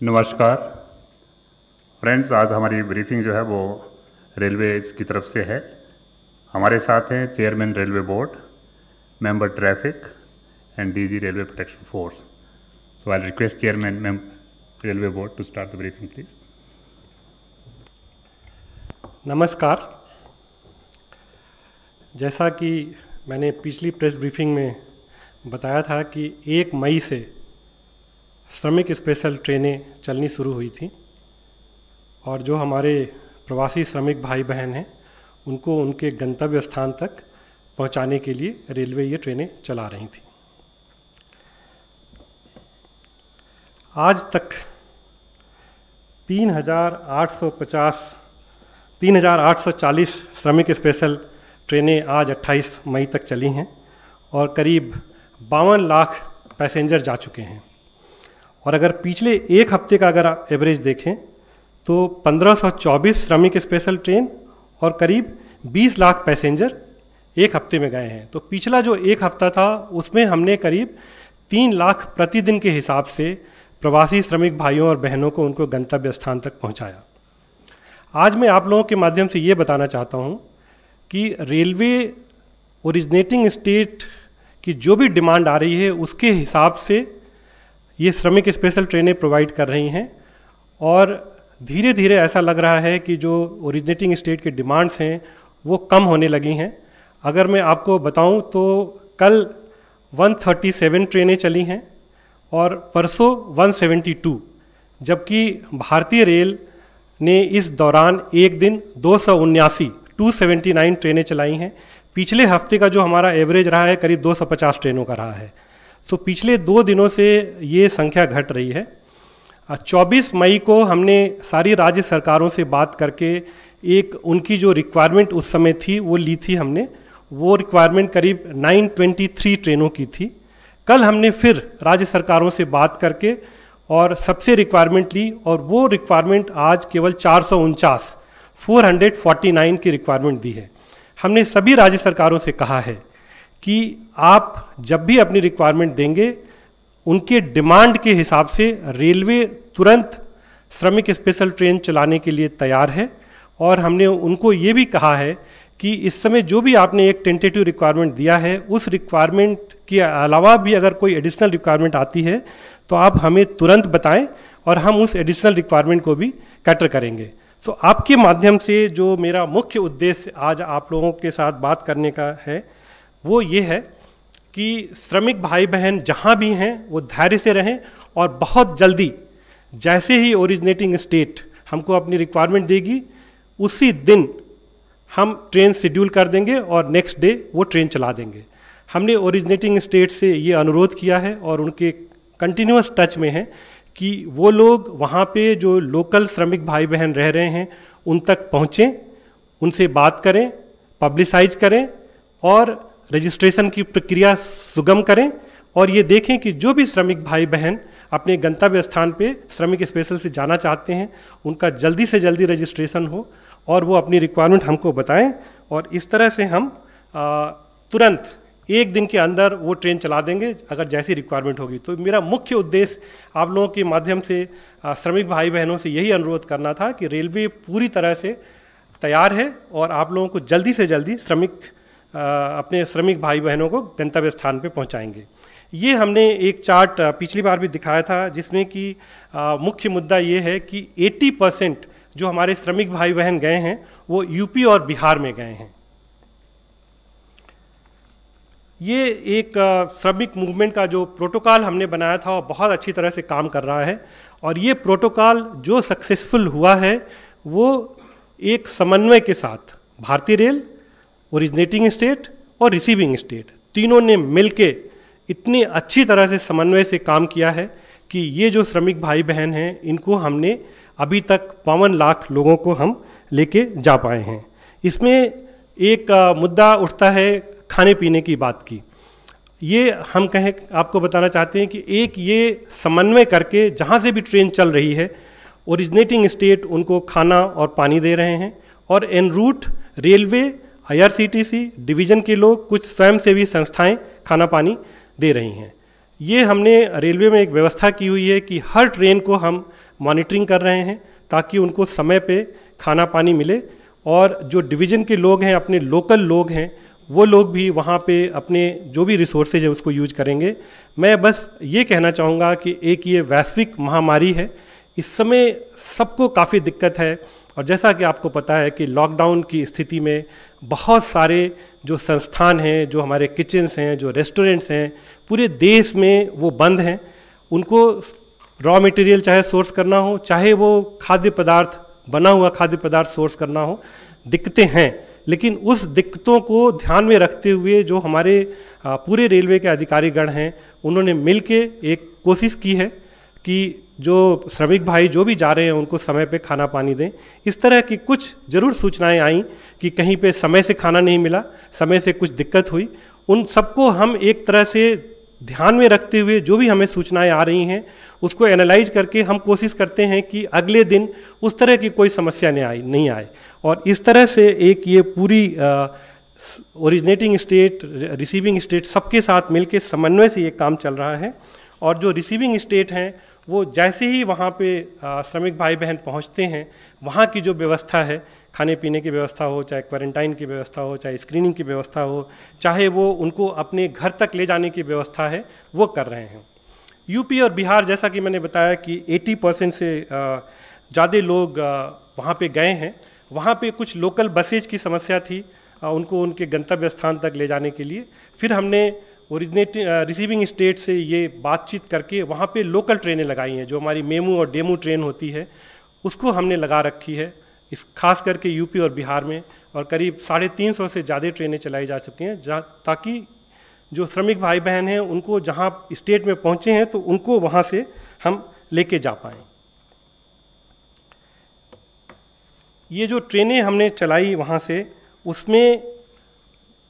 नमस्कार फ्रेंड्स, आज हमारी ब्रीफिंग जो है वो रेलवे की तरफ से है। हमारे साथ हैं chairman railway board, member traffic and DG railway protection force. So I request chairman railway board to start the briefing please. नमस्कार। जैसा कि मैंने पिछली प्रेस ब्रीफिंग में बताया था कि 1 मई से श्रमिक स्पेशल ट्रेनें चलनी शुरू हुई थी और जो हमारे प्रवासी श्रमिक भाई बहन हैं उनको उनके गंतव्य स्थान तक पहुंचाने के लिए रेलवे ये ट्रेनें चला रही थी। आज तक 3,840 श्रमिक स्पेशल ट्रेनें आज 28 मई तक चली हैं और करीब 52 लाख पैसेंजर जा चुके हैं। और अगर पिछले एक हफ्ते का अगर आप एवरेज देखें तो 1524 श्रमिक स्पेशल ट्रेन और करीब 20 लाख पैसेंजर एक हफ्ते में गए हैं। तो पिछला जो एक हफ्ता था उसमें हमने करीब 3 लाख प्रतिदिन के हिसाब से प्रवासी श्रमिक भाइयों और बहनों को उनको गंतव्य स्थान तक पहुंचाया। आज मैं आप लोगों के माध्यम से ये बताना चाहता हूं कि रेलवे ओरिजिनेटिंग स्टेट की जो भी डिमांड आ रही है उसके हिसाब से ये श्रमिक स्पेशल ट्रेनें प्रोवाइड कर रही हैं और धीरे धीरे ऐसा लग रहा है कि जो ओरिजिनेटिंग स्टेट के डिमांड्स हैं वो कम होने लगी हैं। अगर मैं आपको बताऊं तो कल 137 ट्रेनें चली हैं और परसों 172, जबकि भारतीय रेल ने इस दौरान एक दिन 279 ट्रेनें चलाई हैं। पिछले हफ्ते का जो हमारा एवरेज रहा है करीब 250 ट्रेनों का रहा है। तो पिछले 2 दिनों से ये संख्या घट रही है। 24 मई को हमने सारी राज्य सरकारों से बात करके एक उनकी जो रिक्वायरमेंट उस समय थी वो ली थी हमने। वो रिक्वायरमेंट करीब 923 ट्रेनों की थी। कल हमने फिर राज्य सरकारों से बात करके और सबसे रिक्वायरमेंट ली और वो रिक्वायरमेंट आज केवल 449 की रिक्वायरमेंट दी है। हमने सभी राज्य सरकारों से कहा है कि आप जब भी अपनी रिक्वायरमेंट देंगे उनके डिमांड के हिसाब से रेलवे तुरंत श्रमिक स्पेशल ट्रेन चलाने के लिए तैयार है। और हमने उनको ये भी कहा है कि इस समय जो भी आपने एक टेंटेटिव रिक्वायरमेंट दिया है उस रिक्वायरमेंट के अलावा भी अगर कोई एडिशनल रिक्वायरमेंट आती है तो आप हमें तुरंत बताएं और हम उस एडिशनल रिक्वायरमेंट को भी कैटर करेंगे। तो आपके माध्यम से जो मेरा मुख्य उद्देश्य आज आप लोगों के साथ बात करने का है वो ये है कि श्रमिक भाई बहन जहाँ भी हैं वो धैर्य से रहें और बहुत जल्दी जैसे ही ओरिजिनेटिंग स्टेट हमको अपनी रिक्वायरमेंट देगी उसी दिन हम ट्रेन शेड्यूल कर देंगे और नेक्स्ट डे वो ट्रेन चला देंगे। हमने ओरिजिनेटिंग स्टेट से ये अनुरोध किया है और उनके कंटिन्यूअस टच में हैं कि वो लोग वहाँ पे जो लोकल श्रमिक भाई बहन रह रहे हैं उन तक पहुँचें, उनसे बात करें, पब्लिसाइज करें और रजिस्ट्रेशन की प्रक्रिया सुगम करें और ये देखें कि जो भी श्रमिक भाई बहन अपने गंतव्य स्थान पे श्रमिक स्पेशल से जाना चाहते हैं उनका जल्दी से जल्दी रजिस्ट्रेशन हो और वो अपनी रिक्वायरमेंट हमको बताएं और इस तरह से हम तुरंत एक दिन के अंदर वो ट्रेन चला देंगे अगर जैसी रिक्वायरमेंट होगी। तो मेरा मुख्य उद्देश्य आप लोगों के माध्यम से श्रमिक भाई बहनों से यही अनुरोध करना था कि रेलवे पूरी तरह से तैयार है और आप लोगों को जल्दी से जल्दी अपने श्रमिक भाई बहनों को गंतव्य स्थान पे पहुंचाएंगे। ये हमने एक चार्ट पिछली बार भी दिखाया था जिसमें कि मुख्य मुद्दा ये है कि 80% जो हमारे श्रमिक भाई बहन गए हैं वो यूपी और बिहार में गए हैं। ये एक श्रमिक मूवमेंट का जो प्रोटोकॉल हमने बनाया था वो बहुत अच्छी तरह से काम कर रहा है और ये प्रोटोकॉल जो सक्सेसफुल हुआ है वो एक समन्वय के साथ भारतीय रेल, ओरिजिनेटिंग स्टेट और रिसीविंग स्टेट तीनों ने मिलके इतनी अच्छी तरह से समन्वय से काम किया है कि ये जो श्रमिक भाई बहन हैं इनको हमने अभी तक 52 लाख लोगों को हम लेके जा पाए हैं। इसमें एक मुद्दा उठता है खाने पीने की बात की। ये हम आपको बताना चाहते हैं कि एक ये समन्वय करके जहाँ से भी ट्रेन चल रही है ओरिजिनेटिंग स्टेट उनको खाना और पानी दे रहे हैं और en route railway, IRCTC division के लोग, कुछ स्वयंसेवी संस्थाएं खाना पानी दे रही हैं। ये हमने रेलवे में एक व्यवस्था की हुई है कि हर ट्रेन को हम मॉनिटरिंग कर रहे हैं ताकि उनको समय पे खाना पानी मिले, और जो डिवीज़न के लोग हैं, अपने लोकल लोग हैं, वो लोग भी वहाँ पे अपने जो भी रिसोर्सेज है उसको यूज करेंगे। मैं बस ये कहना चाहूँगा कि एक ये वैश्विक महामारी है, इस समय सबको काफ़ी दिक्कत है, और जैसा कि आपको पता है कि लॉकडाउन की स्थिति में बहुत सारे जो संस्थान हैं, जो हमारे किचन्स हैं, जो रेस्टोरेंट्स हैं, पूरे देश में वो बंद हैं। उनको रॉ मटेरियल चाहे सोर्स करना हो, चाहे वो खाद्य पदार्थ, बना हुआ खाद्य पदार्थ सोर्स करना हो, दिक्कतें हैं। लेकिन उस दिक्कतों को ध्यान में रखते हुए जो हमारे पूरे रेलवे के अधिकारीगण हैं, उन्होंने मिलके एक कोशिश की है कि जो श्रमिक भाई जो भी जा रहे हैं उनको समय पे खाना पानी दें। इस तरह की कुछ ज़रूर सूचनाएं आई कि कहीं पे समय से खाना नहीं मिला, समय से कुछ दिक्कत हुई। उन सबको हम एक तरह से ध्यान में रखते हुए जो भी हमें सूचनाएं आ रही हैं उसको एनालाइज करके हम कोशिश करते हैं कि अगले दिन उस तरह की कोई समस्या नहीं आए। और इस तरह से एक ये पूरी ओरिजिनेटिंग स्टेट, रिसीविंग स्टेट सबके साथ मिलके समन्वय से ये काम चल रहा है। और जो रिसीविंग स्टेट हैं वो जैसे ही वहाँ पे श्रमिक भाई बहन पहुँचते हैं, वहाँ की जो व्यवस्था है, खाने पीने की व्यवस्था हो, चाहे क्वारंटाइन की व्यवस्था हो, चाहे स्क्रीनिंग की व्यवस्था हो, चाहे वो उनको अपने घर तक ले जाने की व्यवस्था है, वो कर रहे हैं। यूपी और बिहार, जैसा कि मैंने बताया कि 80% से ज़्यादा लोग वहाँ पे गए हैं। वहाँ पे कुछ लोकल बसेज की समस्या थी, उनको उनके गंतव्य स्थान तक ले जाने के लिए। फिर हमने रिसीविंग स्टेट से ये बातचीत करके वहाँ पे लोकल ट्रेनें लगाई हैं, जो हमारी मेमू और डेमू ट्रेन होती है उसको हमने लगा रखी है, इस खास करके यूपी और बिहार में। और करीब 350 से ज़्यादा ट्रेनें चलाई जा चुकी हैं, ताकि जो श्रमिक भाई बहन हैं उनको जहाँ स्टेट में पहुँचे हैं तो उनको वहाँ से हम लेके जा पाएँ। ये जो ट्रेनें हमने चलाई वहाँ से, उसमें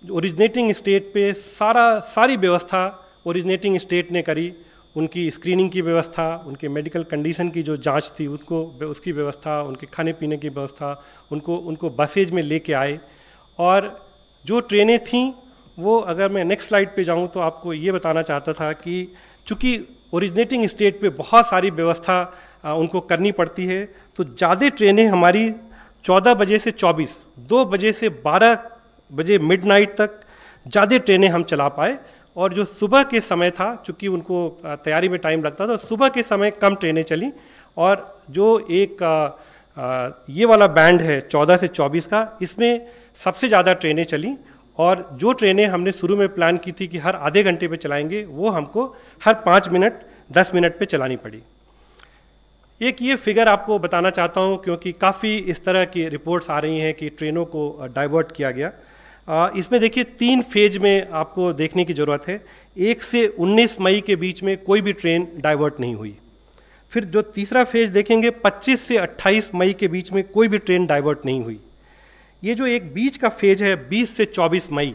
ओरिजिनेटिंग स्टेट पे सारी व्यवस्था ओरिजिनेटिंग स्टेट ने करी। उनकी स्क्रीनिंग की व्यवस्था, उनके मेडिकल कंडीशन की जो जांच थी उसकी व्यवस्था, उनके खाने पीने की व्यवस्था, उनको बसेज में लेके आए। और जो ट्रेनें थीं वो, अगर मैं नेक्स्ट स्लाइड पे जाऊं तो आपको ये बताना चाहता था कि चूँकि ओरिजिनेटिंग स्टेट पे बहुत सारी व्यवस्था उनको करनी पड़ती है, तो ज़्यादा ट्रेनें हमारी 14 बजे से 24, 2 बजे से 12 बजे मिडनाइट तक ज़्यादा ट्रेनें हम चला पाए। और जो सुबह के समय था, चूँकि उनको तैयारी में टाइम लगता था, सुबह के समय कम ट्रेनें चली। और जो एक ये वाला बैंड है 14 से 24 का, इसमें सबसे ज़्यादा ट्रेनें चली। और जो ट्रेनें हमने शुरू में प्लान की थी कि हर आधे घंटे पे चलाएंगे, वो हमको हर 5 मिनट 10 मिनट पे चलानी पड़ी। एक ये फिगर आपको बताना चाहता हूँ, क्योंकि काफ़ी इस तरह की रिपोर्ट्स आ रही हैं कि ट्रेनों को डाइवर्ट किया गया। इसमें देखिए 3 फेज में आपको देखने की ज़रूरत है। 1 से 19 मई के बीच में कोई भी ट्रेन डाइवर्ट नहीं हुई। फिर जो तीसरा फेज देखेंगे, 25 से 28 मई के बीच में कोई भी ट्रेन डाइवर्ट नहीं हुई। ये जो एक बीच का फेज है 20 से 24 मई,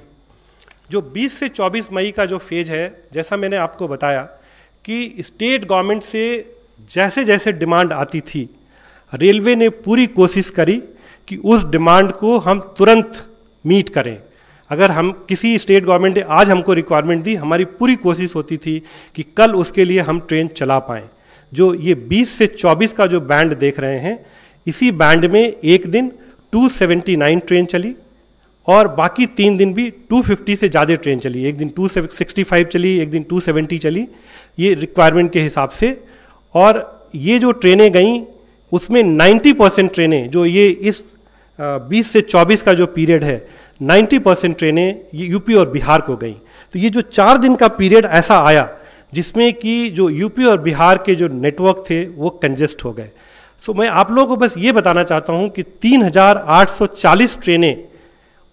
जो 20 से 24 मई का जो फेज है, जैसा मैंने आपको बताया कि स्टेट गवर्नमेंट से जैसे जैसे डिमांड आती थी, रेलवे ने पूरी कोशिश करी कि उस डिमांड को हम तुरंत मीट करें। अगर हम किसी स्टेट गवर्नमेंट ने आज हमको रिक्वायरमेंट दी, हमारी पूरी कोशिश होती थी कि कल उसके लिए हम ट्रेन चला पाएँ। जो ये 20 से 24 का जो बैंड देख रहे हैं, इसी बैंड में एक दिन 279 ट्रेन चली और बाकी 3 दिन भी 250 से ज़्यादा ट्रेन चली। एक दिन 265 चली, एक दिन 270 चली, ये रिक्वायरमेंट के हिसाब से। और ये जो ट्रेनें गईं उसमें 90% ट्रेनें, जो ये इस 20 से 24 का जो पीरियड है, 90% ट्रेनें ये यूपी और बिहार को गईं। तो ये जो 4 दिन का पीरियड ऐसा आया जिसमें कि जो यूपी और बिहार के जो नेटवर्क थे वो कंजेस्ट हो गए। सो मैं आप लोगों को बस ये बताना चाहता हूँ कि 3840 ट्रेनें,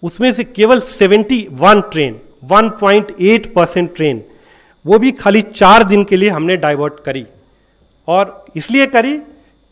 उसमें से केवल 71 ट्रेन, 1.8% ट्रेन, वो भी खाली 4 दिन के लिए हमने डाइवर्ट करी। और इसलिए करी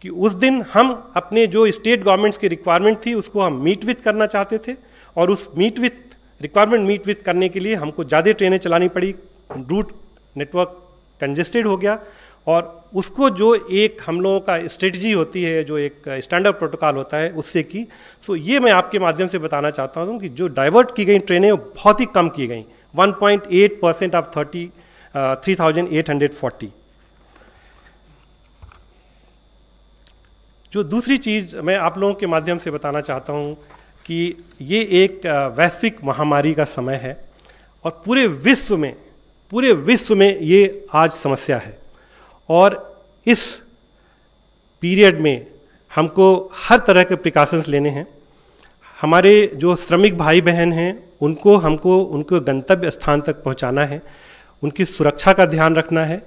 कि उस दिन हम अपने जो स्टेट गवर्नमेंट्स की रिक्वायरमेंट थी उसको हम मीट विथ करना चाहते थे, और उस रिक्वायरमेंट मीट विथ करने के लिए हमको ज़्यादा ट्रेनें चलानी पड़ी। रूट नेटवर्क कंजेस्टेड हो गया, और उसको जो एक हम लोगों का स्ट्रेटजी होती है, जो एक स्टैंडर्ड प्रोटोकॉल होता है, उससे की। सो ये मैं आपके माध्यम से बताना चाहता हूँ कि जो डाइवर्ट की गई ट्रेनें बहुत ही कम की गई, 1.8% ऑफ 30 3840। जो दूसरी चीज़ मैं आप लोगों के माध्यम से बताना चाहता हूँ कि ये एक वैश्विक महामारी का समय है और पूरे विश्व में ये आज समस्या है। और इस पीरियड में हमको हर तरह के प्रिकॉशंस लेने हैं। हमारे जो श्रमिक भाई बहन हैं हमको उनको गंतव्य स्थान तक पहुंचाना है, उनकी सुरक्षा का ध्यान रखना है।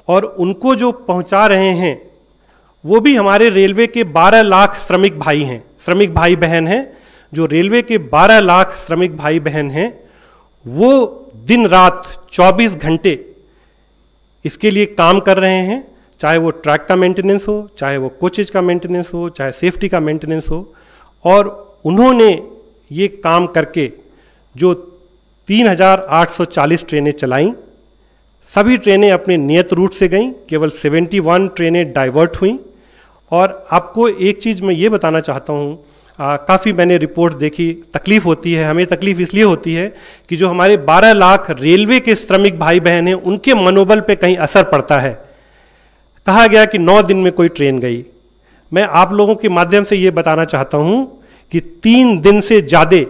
और उनको जो पहुंचा रहे हैं वो भी हमारे रेलवे के 12 लाख श्रमिक भाई बहन हैं। जो रेलवे के 12 लाख श्रमिक भाई बहन हैं वो दिन रात 24 घंटे इसके लिए काम कर रहे हैं, चाहे वो ट्रैक का मेंटेनेंस हो, चाहे वो कोचेज का मेंटेनेंस हो, चाहे सेफ्टी का मेंटेनेंस हो। और उन्होंने ये काम करके जो 3840 ट्रेनें चलाईं, सभी ट्रेनें अपने नियत रूट से गईं, केवल 71 ट्रेनें डाइवर्ट हुईं। और आपको एक चीज़ मैं ये बताना चाहता हूँ, काफ़ी मैंने रिपोर्ट देखी, तकलीफ़ होती है, हमें तकलीफ़ इसलिए होती है कि जो हमारे 12 लाख रेलवे के श्रमिक भाई बहन हैं उनके मनोबल पे कहीं असर पड़ता है। कहा गया कि 9 दिन में कोई ट्रेन गई। मैं आप लोगों के माध्यम से ये बताना चाहता हूँ कि 3 दिन से ज़्यादा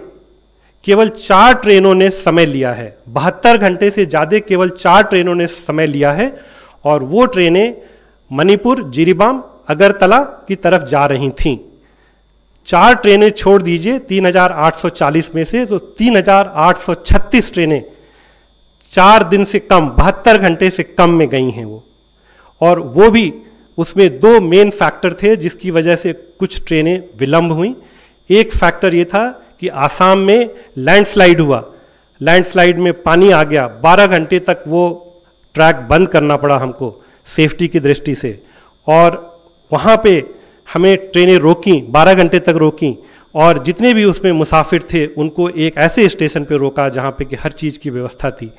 केवल 4 ट्रेनों ने समय लिया है। 72 घंटे से ज़्यादा केवल 4 ट्रेनों ने समय लिया है और वो ट्रेनें मणिपुर, जिरीबाम, अगरतला की तरफ जा रही थीं। 4 ट्रेनें छोड़ दीजिए 3840 में से, तो 3836 ट्रेनें 4 दिन से कम, 72 घंटे से कम में गई हैं वो। और वो भी उसमें 2 मेन फैक्टर थे जिसकी वजह से कुछ ट्रेनें विलंब हुई। एक फैक्टर ये था कि आसाम में लैंडस्लाइड हुआ, लैंडस्लाइड में पानी आ गया, 12 घंटे तक वो ट्रैक बंद करना पड़ा हमको सेफ्टी की दृष्टि से। और वहाँ पे हमें ट्रेनें रोकीं, 12 घंटे तक रोकीं, और जितने भी उसमें मुसाफिर थे उनको एक ऐसे स्टेशन पे रोका जहाँ पे कि हर चीज़ की व्यवस्था थी।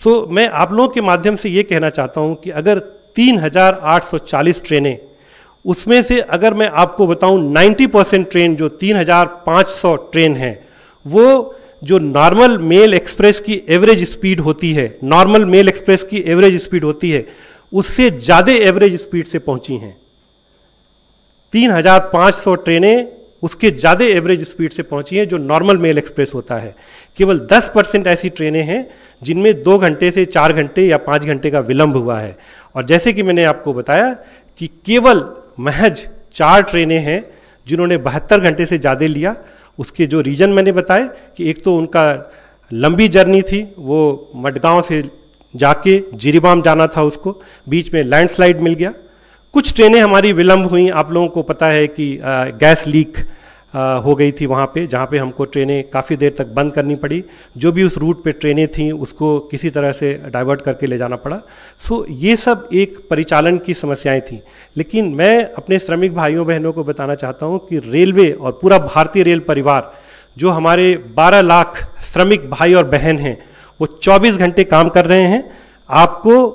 सो मैं आप लोगों के माध्यम से ये कहना चाहता हूँ कि अगर 3840 ट्रेनें, उसमें से अगर मैं आपको बताऊँ 90% ट्रेन जो 3500 ट्रेन हैं वो जो नॉर्मल मेल एक्सप्रेस की एवरेज स्पीड होती है, उससे ज़्यादा एवरेज स्पीड से पहुँची हैं। 3500 ट्रेनें उसके ज़्यादा एवरेज स्पीड से पहुंची हैं जो नॉर्मल मेल एक्सप्रेस होता है। केवल 10% ऐसी ट्रेनें हैं जिनमें 2 घंटे से 4 घंटे या 5 घंटे का विलंब हुआ है। और जैसे कि मैंने आपको बताया कि केवल महज 4 ट्रेनें हैं जिन्होंने 72 घंटे से ज़्यादा लिया। उसके जो रीज़न मैंने बताए कि एक तो उनका लंबी जर्नी थी, वो मडगांव से जाके जिरीबाम जाना था, उसको बीच में लैंडस्लाइड मिल गया। कुछ ट्रेनें हमारी विलंब हुई, आप लोगों को पता है कि गैस लीक हो गई थी वहाँ पे, जहाँ पे हमको ट्रेनें काफ़ी देर तक बंद करनी पड़ी। जो भी उस रूट पे ट्रेनें थीं उसको किसी तरह से डाइवर्ट करके ले जाना पड़ा। सो ये सब एक परिचालन की समस्याएं थीं। लेकिन मैं अपने श्रमिक भाइयों बहनों को बताना चाहता हूँ कि रेलवे और पूरा भारतीय रेल परिवार, जो हमारे 12 लाख श्रमिक भाई और बहन हैं, वो 24 घंटे काम कर रहे हैं आपको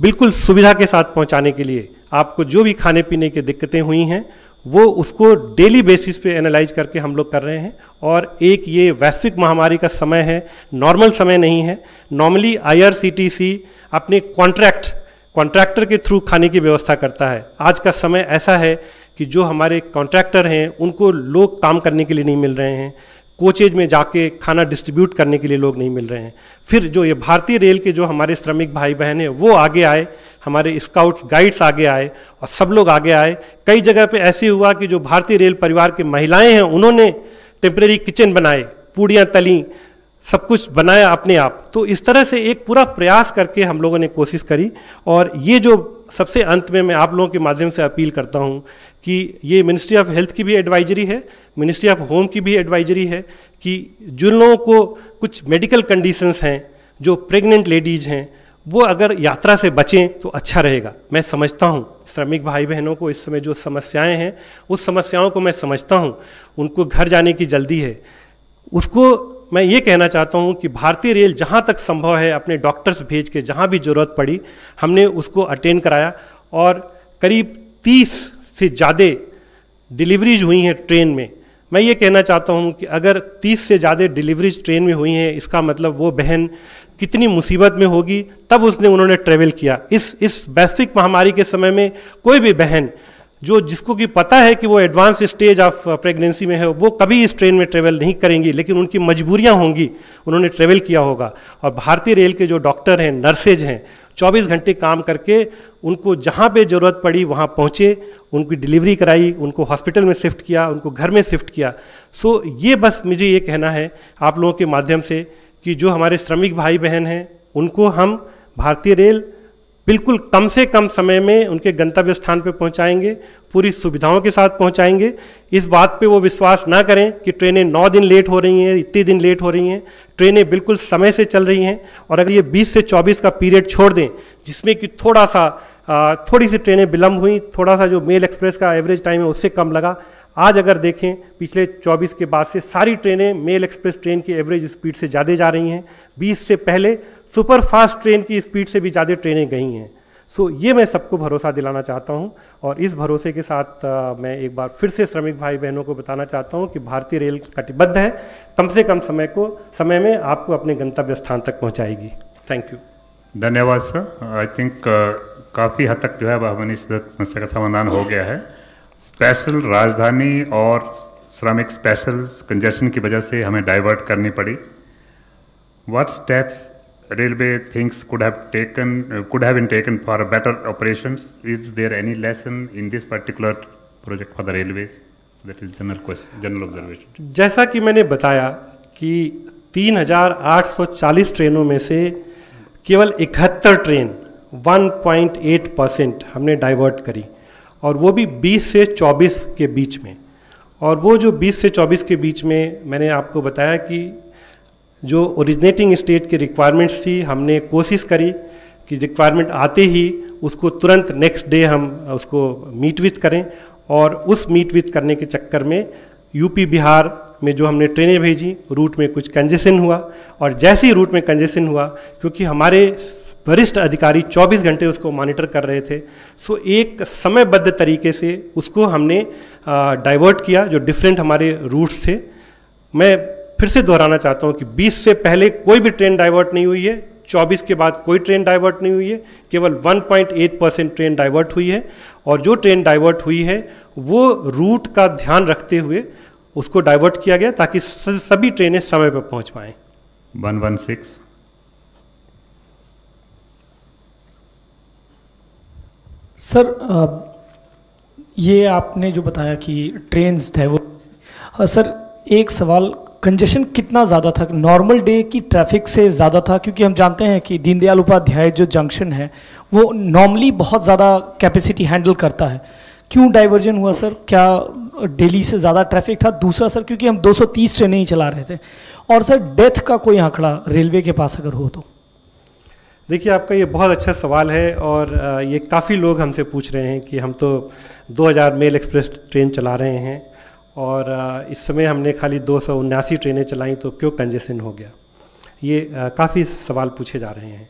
बिल्कुल सुविधा के साथ पहुँचाने के लिए। आपको जो भी खाने पीने की दिक्कतें हुई हैं वो उसको डेली बेसिस पे एनालाइज करके हम लोग कर रहे हैं। और एक ये वैश्विक महामारी का समय है, नॉर्मल समय नहीं है। नॉर्मली IRCTC अपने कॉन्ट्रैक्टर के थ्रू खाने की व्यवस्था करता है। आज का समय ऐसा है कि जो हमारे कॉन्ट्रैक्टर हैं उनको लोग काम करने के लिए नहीं मिल रहे हैं, कोचेज में जाके खाना डिस्ट्रीब्यूट करने के लिए लोग नहीं मिल रहे हैं। फिर जो ये भारतीय रेल के जो हमारे श्रमिक भाई बहन हैं वो आगे आए, हमारे स्काउट्स गाइड्स आगे आए और सब लोग आगे आए। कई जगह पे ऐसे हुआ कि जो भारतीय रेल परिवार की महिलाएं हैं उन्होंने टेम्परेरी किचन बनाए, पूड़ियाँ तली, सब कुछ बनाया अपने आप। तो इस तरह से एक पूरा प्रयास करके हम लोगों ने कोशिश करी। और ये जो सबसे अंत में मैं आप लोगों के माध्यम से अपील करता हूँ कि ये मिनिस्ट्री ऑफ हेल्थ की भी एडवाइजरी है, मिनिस्ट्री ऑफ होम की भी एडवाइजरी है कि जिन लोगों को कुछ मेडिकल कंडीशंस हैं, जो प्रेग्नेंट लेडीज़ हैं, वो अगर यात्रा से बचें तो अच्छा रहेगा। मैं समझता हूँ श्रमिक भाई बहनों को इस समय जो समस्याएं हैं उस समस्याओं को मैं समझता हूँ, उनको घर जाने की जल्दी है। उसको मैं ये कहना चाहता हूँ कि भारतीय रेल जहाँ तक संभव है अपने डॉक्टर्स भेज के जहाँ भी ज़रूरत पड़ी हमने उसको अटेंड कराया। और करीब 30 से ज़्यादा डिलीवरीज हुई हैं ट्रेन में। मैं ये कहना चाहता हूँ कि अगर 30 से ज़्यादा डिलीवरीज ट्रेन में हुई हैं, इसका मतलब वो बहन कितनी मुसीबत में होगी, तब उन्होंने ट्रेवल किया। इस वैश्विक महामारी के समय में कोई भी बहन जिसको कि पता है कि वो एडवांस स्टेज ऑफ प्रेगनेंसी में है, वो कभी इस ट्रेन में ट्रेवल नहीं करेंगी, लेकिन उनकी मजबूरियां होंगी, उन्होंने ट्रेवल किया होगा। और भारतीय रेल के जो डॉक्टर हैं, नर्सेज हैं, 24 घंटे काम करके उनको जहाँ पे ज़रूरत पड़ी वहाँ पहुँचे, उनकी डिलीवरी कराई, उनको हॉस्पिटल में शिफ्ट किया, उनको घर में शिफ्ट किया। सो ये बस मुझे ये कहना है आप लोगों के माध्यम से कि जो हमारे श्रमिक भाई बहन हैं, उनको हम भारतीय रेल बिल्कुल कम से कम समय में उनके गंतव्य स्थान पे पहुंचाएंगे, पूरी सुविधाओं के साथ पहुंचाएंगे। इस बात पे वो विश्वास ना करें कि ट्रेनें 9 दिन लेट हो रही हैं, इतने दिन लेट हो रही हैं। ट्रेनें बिल्कुल समय से चल रही हैं। और अगर ये 20 से 24 का पीरियड छोड़ दें, जिसमें कि थोड़ी सी ट्रेनें विलम्ब हुई, थोड़ा सा जो मेल एक्सप्रेस का एवरेज टाइम है उससे कम लगा, आज अगर देखें पिछले 24 के बाद से सारी ट्रेनें मेल एक्सप्रेस ट्रेन की एवरेज स्पीड से ज़्यादा जा रही हैं। 20 से पहले सुपर फास्ट ट्रेन की स्पीड से भी ज़्यादा ट्रेनें गई हैं। सो ये मैं सबको भरोसा दिलाना चाहता हूं, और इस भरोसे के साथ मैं एक बार फिर से श्रमिक भाई बहनों को बताना चाहता हूं कि भारतीय रेल कटिबद्ध है, कम से कम समय में आपको अपने गंतव्य स्थान तक पहुंचाएगी। Thank you. धन्यवाद सर। आई थिंक काफ़ी हद तक जो है हमारी इस समस्या का समाधान हो गया है। स्पेशल राजधानी और श्रमिक स्पेशल कंजेशन की वजह से हमें डाइवर्ट करनी पड़ी। What steps railway thinks could have been taken for a better operations? Is there any lesson in this particular project for the railways? That is general observation. जैसा कि मैंने बताया कि 3,840 ट्रेनों में से केवल 71 ट्रेन 1.8% हमने डाइवर्ट करी, और वो भी 20 से 24 के बीच में। और वो जो 20 से 24 के बीच में मैंने आपको बताया कि जो ओरिजिनेटिंग स्टेट की रिक्वायरमेंट्स थी, हमने कोशिश करी कि रिक्वायरमेंट आते ही उसको तुरंत नेक्स्ट डे हम उसको मीट विथ करें। और उस मीट विथ करने के चक्कर में यूपी बिहार में जो हमने ट्रेनें भेजी, रूट में कुछ कंजेशन हुआ। और जैसे ही रूट में कंजेशन हुआ, क्योंकि हमारे वरिष्ठ अधिकारी 24 घंटे उसको मॉनिटर कर रहे थे, सो एक समयबद्ध तरीके से उसको हमने डाइवर्ट किया जो डिफरेंट हमारे रूट्स थे। मैं फिर से दोहराना चाहता हूं कि 20 से पहले कोई भी ट्रेन डाइवर्ट नहीं हुई है, 24 के बाद कोई ट्रेन डाइवर्ट नहीं हुई है, केवल 1.8% ट्रेन डाइवर्ट हुई है। और जो ट्रेन डाइवर्ट हुई है वो रूट का ध्यान रखते हुए उसको डाइवर्ट किया गया ताकि सभी ट्रेनें समय पर पहुंच पाएं। 116। सर, ये आपने जो बताया कि ट्रेन्स डाइवर्ट, सर एक सवाल, कंजेशन कितना ज़्यादा था? नॉर्मल डे की ट्रैफिक से ज़्यादा था? क्योंकि हम जानते हैं कि दीनदयाल उपाध्याय जो जंक्शन है वो नॉर्मली बहुत ज़्यादा कैपेसिटी हैंडल करता है, क्यों डाइवर्जन हुआ सर? क्या दिल्ली से ज़्यादा ट्रैफिक था? दूसरा सर, क्योंकि हम 230 ट्रेनें ही चला रहे थे। और सर डेथ का कोई आंकड़ा रेलवे के पास अगर हो तो? देखिए, आपका ये बहुत अच्छा सवाल है, और ये काफ़ी लोग हमसे पूछ रहे हैं कि हम तो 2000 मेल एक्सप्रेस ट्रेन चला रहे हैं और इस समय हमने खाली 279 ट्रेनें चलाई, तो क्यों कंजेशन हो गया? ये काफ़ी सवाल पूछे जा रहे हैं।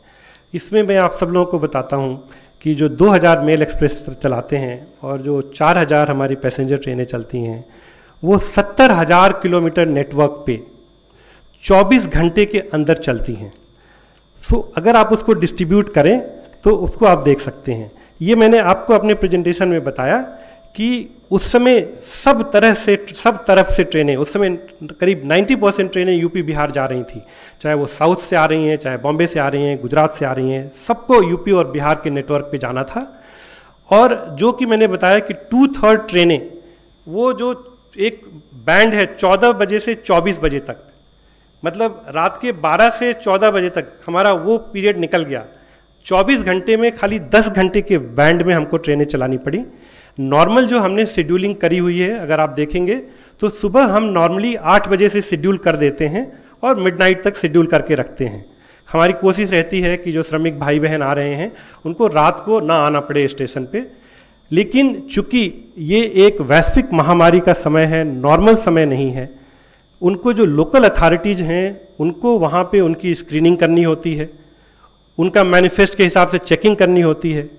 इसमें मैं आप सब लोगों को बताता हूँ कि जो 2000 मेल एक्सप्रेस चलाते हैं और जो 4000 हमारी पैसेंजर ट्रेनें चलती हैं, वो 70,000 किलोमीटर नेटवर्क पे 24 घंटे के अंदर चलती हैं। सो अगर आप उसको डिस्ट्रीब्यूट करें तो उसको आप देख सकते हैं। ये मैंने आपको अपने प्रेजेंटेशन में बताया कि उस समय सब तरफ से ट्रेनें, उस समय करीब 90% ट्रेनें यूपी बिहार जा रही थी, चाहे वो साउथ से आ रही हैं, चाहे बॉम्बे से आ रही हैं, गुजरात से आ रही हैं, सबको यूपी और बिहार के नेटवर्क पे जाना था। और जो कि मैंने बताया कि 2/3 ट्रेनें, वो जो एक बैंड है 14 बजे से 24 बजे तक, मतलब रात के 12 से 14 बजे तक हमारा वो पीरियड निकल गया। 24 घंटे में खाली 10 घंटे के बैंड में हमको ट्रेनें चलानी पड़ी। नॉर्मल जो हमने शेड्यूलिंग करी हुई है, अगर आप देखेंगे तो सुबह हम नॉर्मली 8 बजे से शेड्यूल कर देते हैं और मिडनाइट तक शेड्यूल करके रखते हैं। हमारी कोशिश रहती है कि जो श्रमिक भाई बहन आ रहे हैं उनको रात को ना आना पड़े स्टेशन पे। लेकिन चूंकि ये एक वैश्विक महामारी का समय है, नॉर्मल समय नहीं है, उनको जो लोकल अथॉरिटीज़ हैं उनको वहाँ पे उनकी स्क्रीनिंग करनी होती है, उनका मैनिफेस्ट के हिसाब से चेकिंग करनी होती है।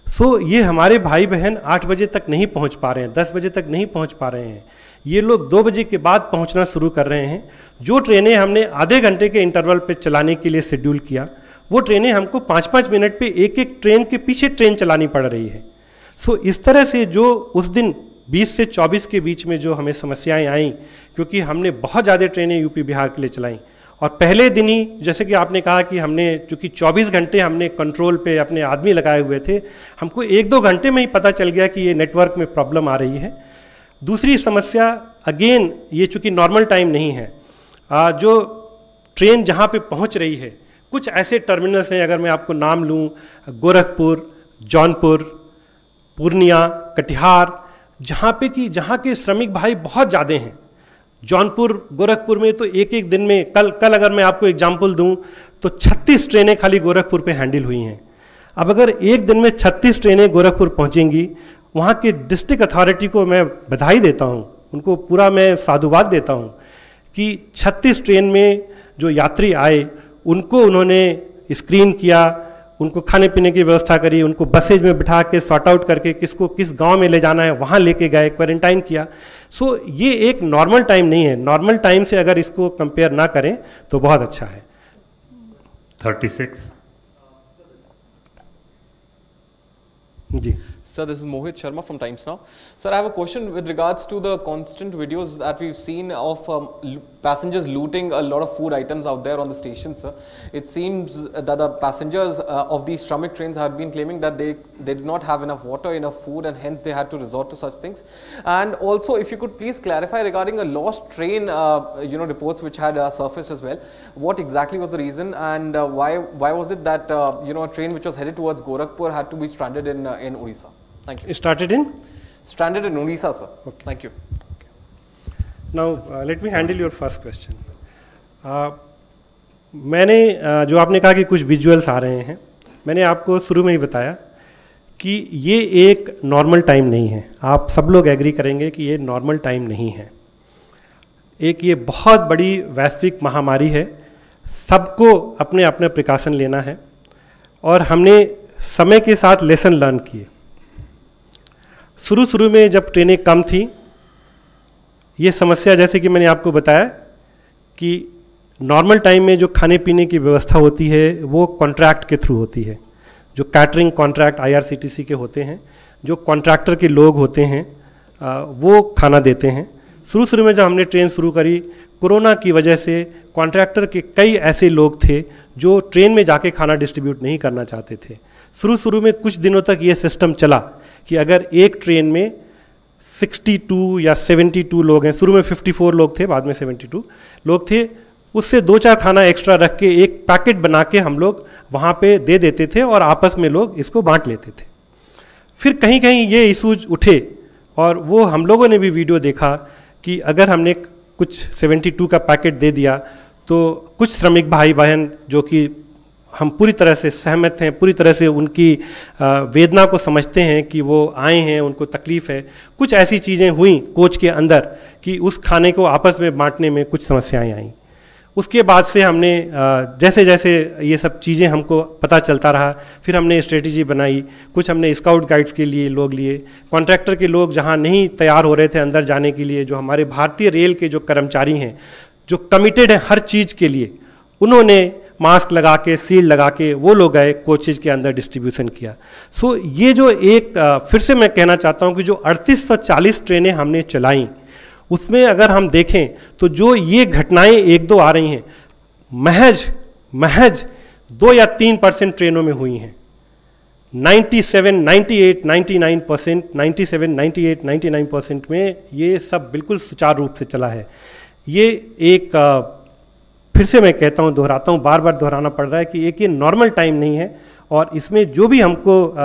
सो ये हमारे भाई बहन 8 बजे तक नहीं पहुंच पा रहे हैं, 10 बजे तक नहीं पहुंच पा रहे हैं। ये लोग 2 बजे के बाद पहुंचना शुरू कर रहे हैं। जो ट्रेनें हमने आधे घंटे के इंटरवल पे चलाने के लिए शेड्यूल किया, वो ट्रेनें हमको 5-5 मिनट पे एक एक ट्रेन के पीछे ट्रेन चलानी पड़ रही है। सो इस तरह से जो उस दिन 20 से 24 के बीच में जो हमें समस्याएं आईं, क्योंकि हमने बहुत ज़्यादा ट्रेनें यूपी बिहार के लिए चलाईं, और पहले दिन ही जैसे कि आपने कहा कि हमने चूँकि 24 घंटे हमने कंट्रोल पे अपने आदमी लगाए हुए थे, हमको 1-2 घंटे में ही पता चल गया कि ये नेटवर्क में प्रॉब्लम आ रही है। दूसरी समस्या अगेन, ये चूँकि नॉर्मल टाइम नहीं है, जो ट्रेन जहाँ पे पहुँच रही है, कुछ ऐसे टर्मिनल्स हैं, अगर मैं आपको नाम लूँ, गोरखपुर, जौनपुर, पूर्णिया, कटिहार, जहाँ के श्रमिक भाई बहुत ज़्यादा हैं। जौनपुर, गोरखपुर में तो एक एक दिन में, कल अगर मैं आपको एग्जाम्पल दूं तो 36 ट्रेनें खाली गोरखपुर पे हैंडल हुई हैं। अब अगर एक दिन में 36 ट्रेनें गोरखपुर पहुंचेंगी, वहाँ के डिस्ट्रिक्ट अथॉरिटी को मैं बधाई देता हूँ, उनको पूरा मैं साधुवाद देता हूँ कि 36 ट्रेन में जो यात्री आए उनको उन्होंने स्क्रीन किया, उनको खाने पीने की व्यवस्था करी, उनको बसेज में बिठा के सॉर्ट आउट करके किसको किस गांव में ले जाना है वहाँ लेके गए, क्वारंटाइन किया। सो ये एक नॉर्मल टाइम नहीं है। नॉर्मल टाइम से अगर इसको कंपेयर ना करें तो बहुत अच्छा है। 36 जी Sir, this is Mohit Sharma from Times Now. Sir, I have a question with regards to the constant videos that we've seen of passengers looting a lot of food items out there on the station, sir. It seems that the passengers of these Shramik trains have been claiming that they did not have enough water, enough food, and hence they had to resort to such things. And also, if you could please clarify regarding a lost train, reports which had surfaced as well. What exactly was the reason, and why was it that a train which was headed towards Gorakhpur had to be stranded in Odisha? Thank you. Stranded in Odisha, sir. Okay. Thank you. Now let me handle your first question. मैंने जो आपने कहा कि कुछ visuals आ रहे हैं, मैंने आपको शुरू में ही बताया कि ये एक नॉर्मल टाइम नहीं है। आप सब लोग एग्री करेंगे कि ये नॉर्मल टाइम नहीं है। एक ये बहुत बड़ी वैश्विक महामारी है, सबको अपने अपने प्रिकॉशन लेना है, और हमने समय के साथ लेसन लर्न किए। शुरू में जब ट्रेनें कम थी, ये समस्या जैसे कि मैंने आपको बताया कि नॉर्मल टाइम में जो खाने पीने की व्यवस्था होती है वो कॉन्ट्रैक्ट के थ्रू होती है। जो कैटरिंग कॉन्ट्रैक्ट IRCTC के होते हैं, जो कॉन्ट्रैक्टर के लोग होते हैं, वो खाना देते हैं। शुरू में जब हमने ट्रेन शुरू करी, कोरोना की वजह से कॉन्ट्रैक्टर के कई ऐसे लोग थे जो ट्रेन में जाके खाना डिस्ट्रीब्यूट नहीं करना चाहते थे। शुरू में कुछ दिनों तक ये सिस्टम चला कि अगर एक ट्रेन में 62 या 72 लोग हैं, शुरू में 54 लोग थे, बाद में 72 लोग थे, उससे 2-4 खाना एक्स्ट्रा रख के एक पैकेट बना के हम लोग वहाँ पे दे देते थे और आपस में लोग इसको बांट लेते थे। फिर कहीं कहीं ये इशूज उठे और वो हम लोगों ने भी वीडियो देखा कि अगर हमने कुछ 72 का पैकेट दे दिया तो कुछ श्रमिक भाई बहन, जो कि हम पूरी तरह से सहमत हैं, पूरी तरह से उनकी वेदना को समझते हैं कि वो आए हैं, उनको तकलीफ़ है, कुछ ऐसी चीज़ें हुई कोच के अंदर कि उस खाने को आपस में बांटने में कुछ समस्याएं आईं। उसके बाद से हमने जैसे जैसे ये सब चीज़ें हमको पता चलता रहा, फिर हमने स्ट्रेटजी बनाई। कुछ हमने स्काउट गाइड्स के लिए लोग लिए, कॉन्ट्रैक्टर के लोग जहाँ नहीं तैयार हो रहे थे अंदर जाने के लिए, जो हमारे भारतीय रेल के जो कर्मचारी हैं जो कमिटेड हैं हर चीज़ के लिए, उन्होंने मास्क लगा के, सील लगा के वो लोग गए कोचेज के अंदर डिस्ट्रीब्यूशन किया। सो ये जो एक फिर से मैं कहना चाहता हूँ कि जो 3840 ट्रेनें हमने चलाई, उसमें अगर हम देखें तो जो ये घटनाएं 1-2 आ रही हैं, महज 2 या 3% ट्रेनों में हुई हैं। 97, 98, 99%, 97, 98, 99% में ये सब बिल्कुल सुचारू रूप से चला है। ये एक फिर से मैं कहता हूँ, दोहराता हूँ, बार बार दोहराना पड़ रहा है कि एक ये नॉर्मल टाइम नहीं है, और इसमें जो भी हमको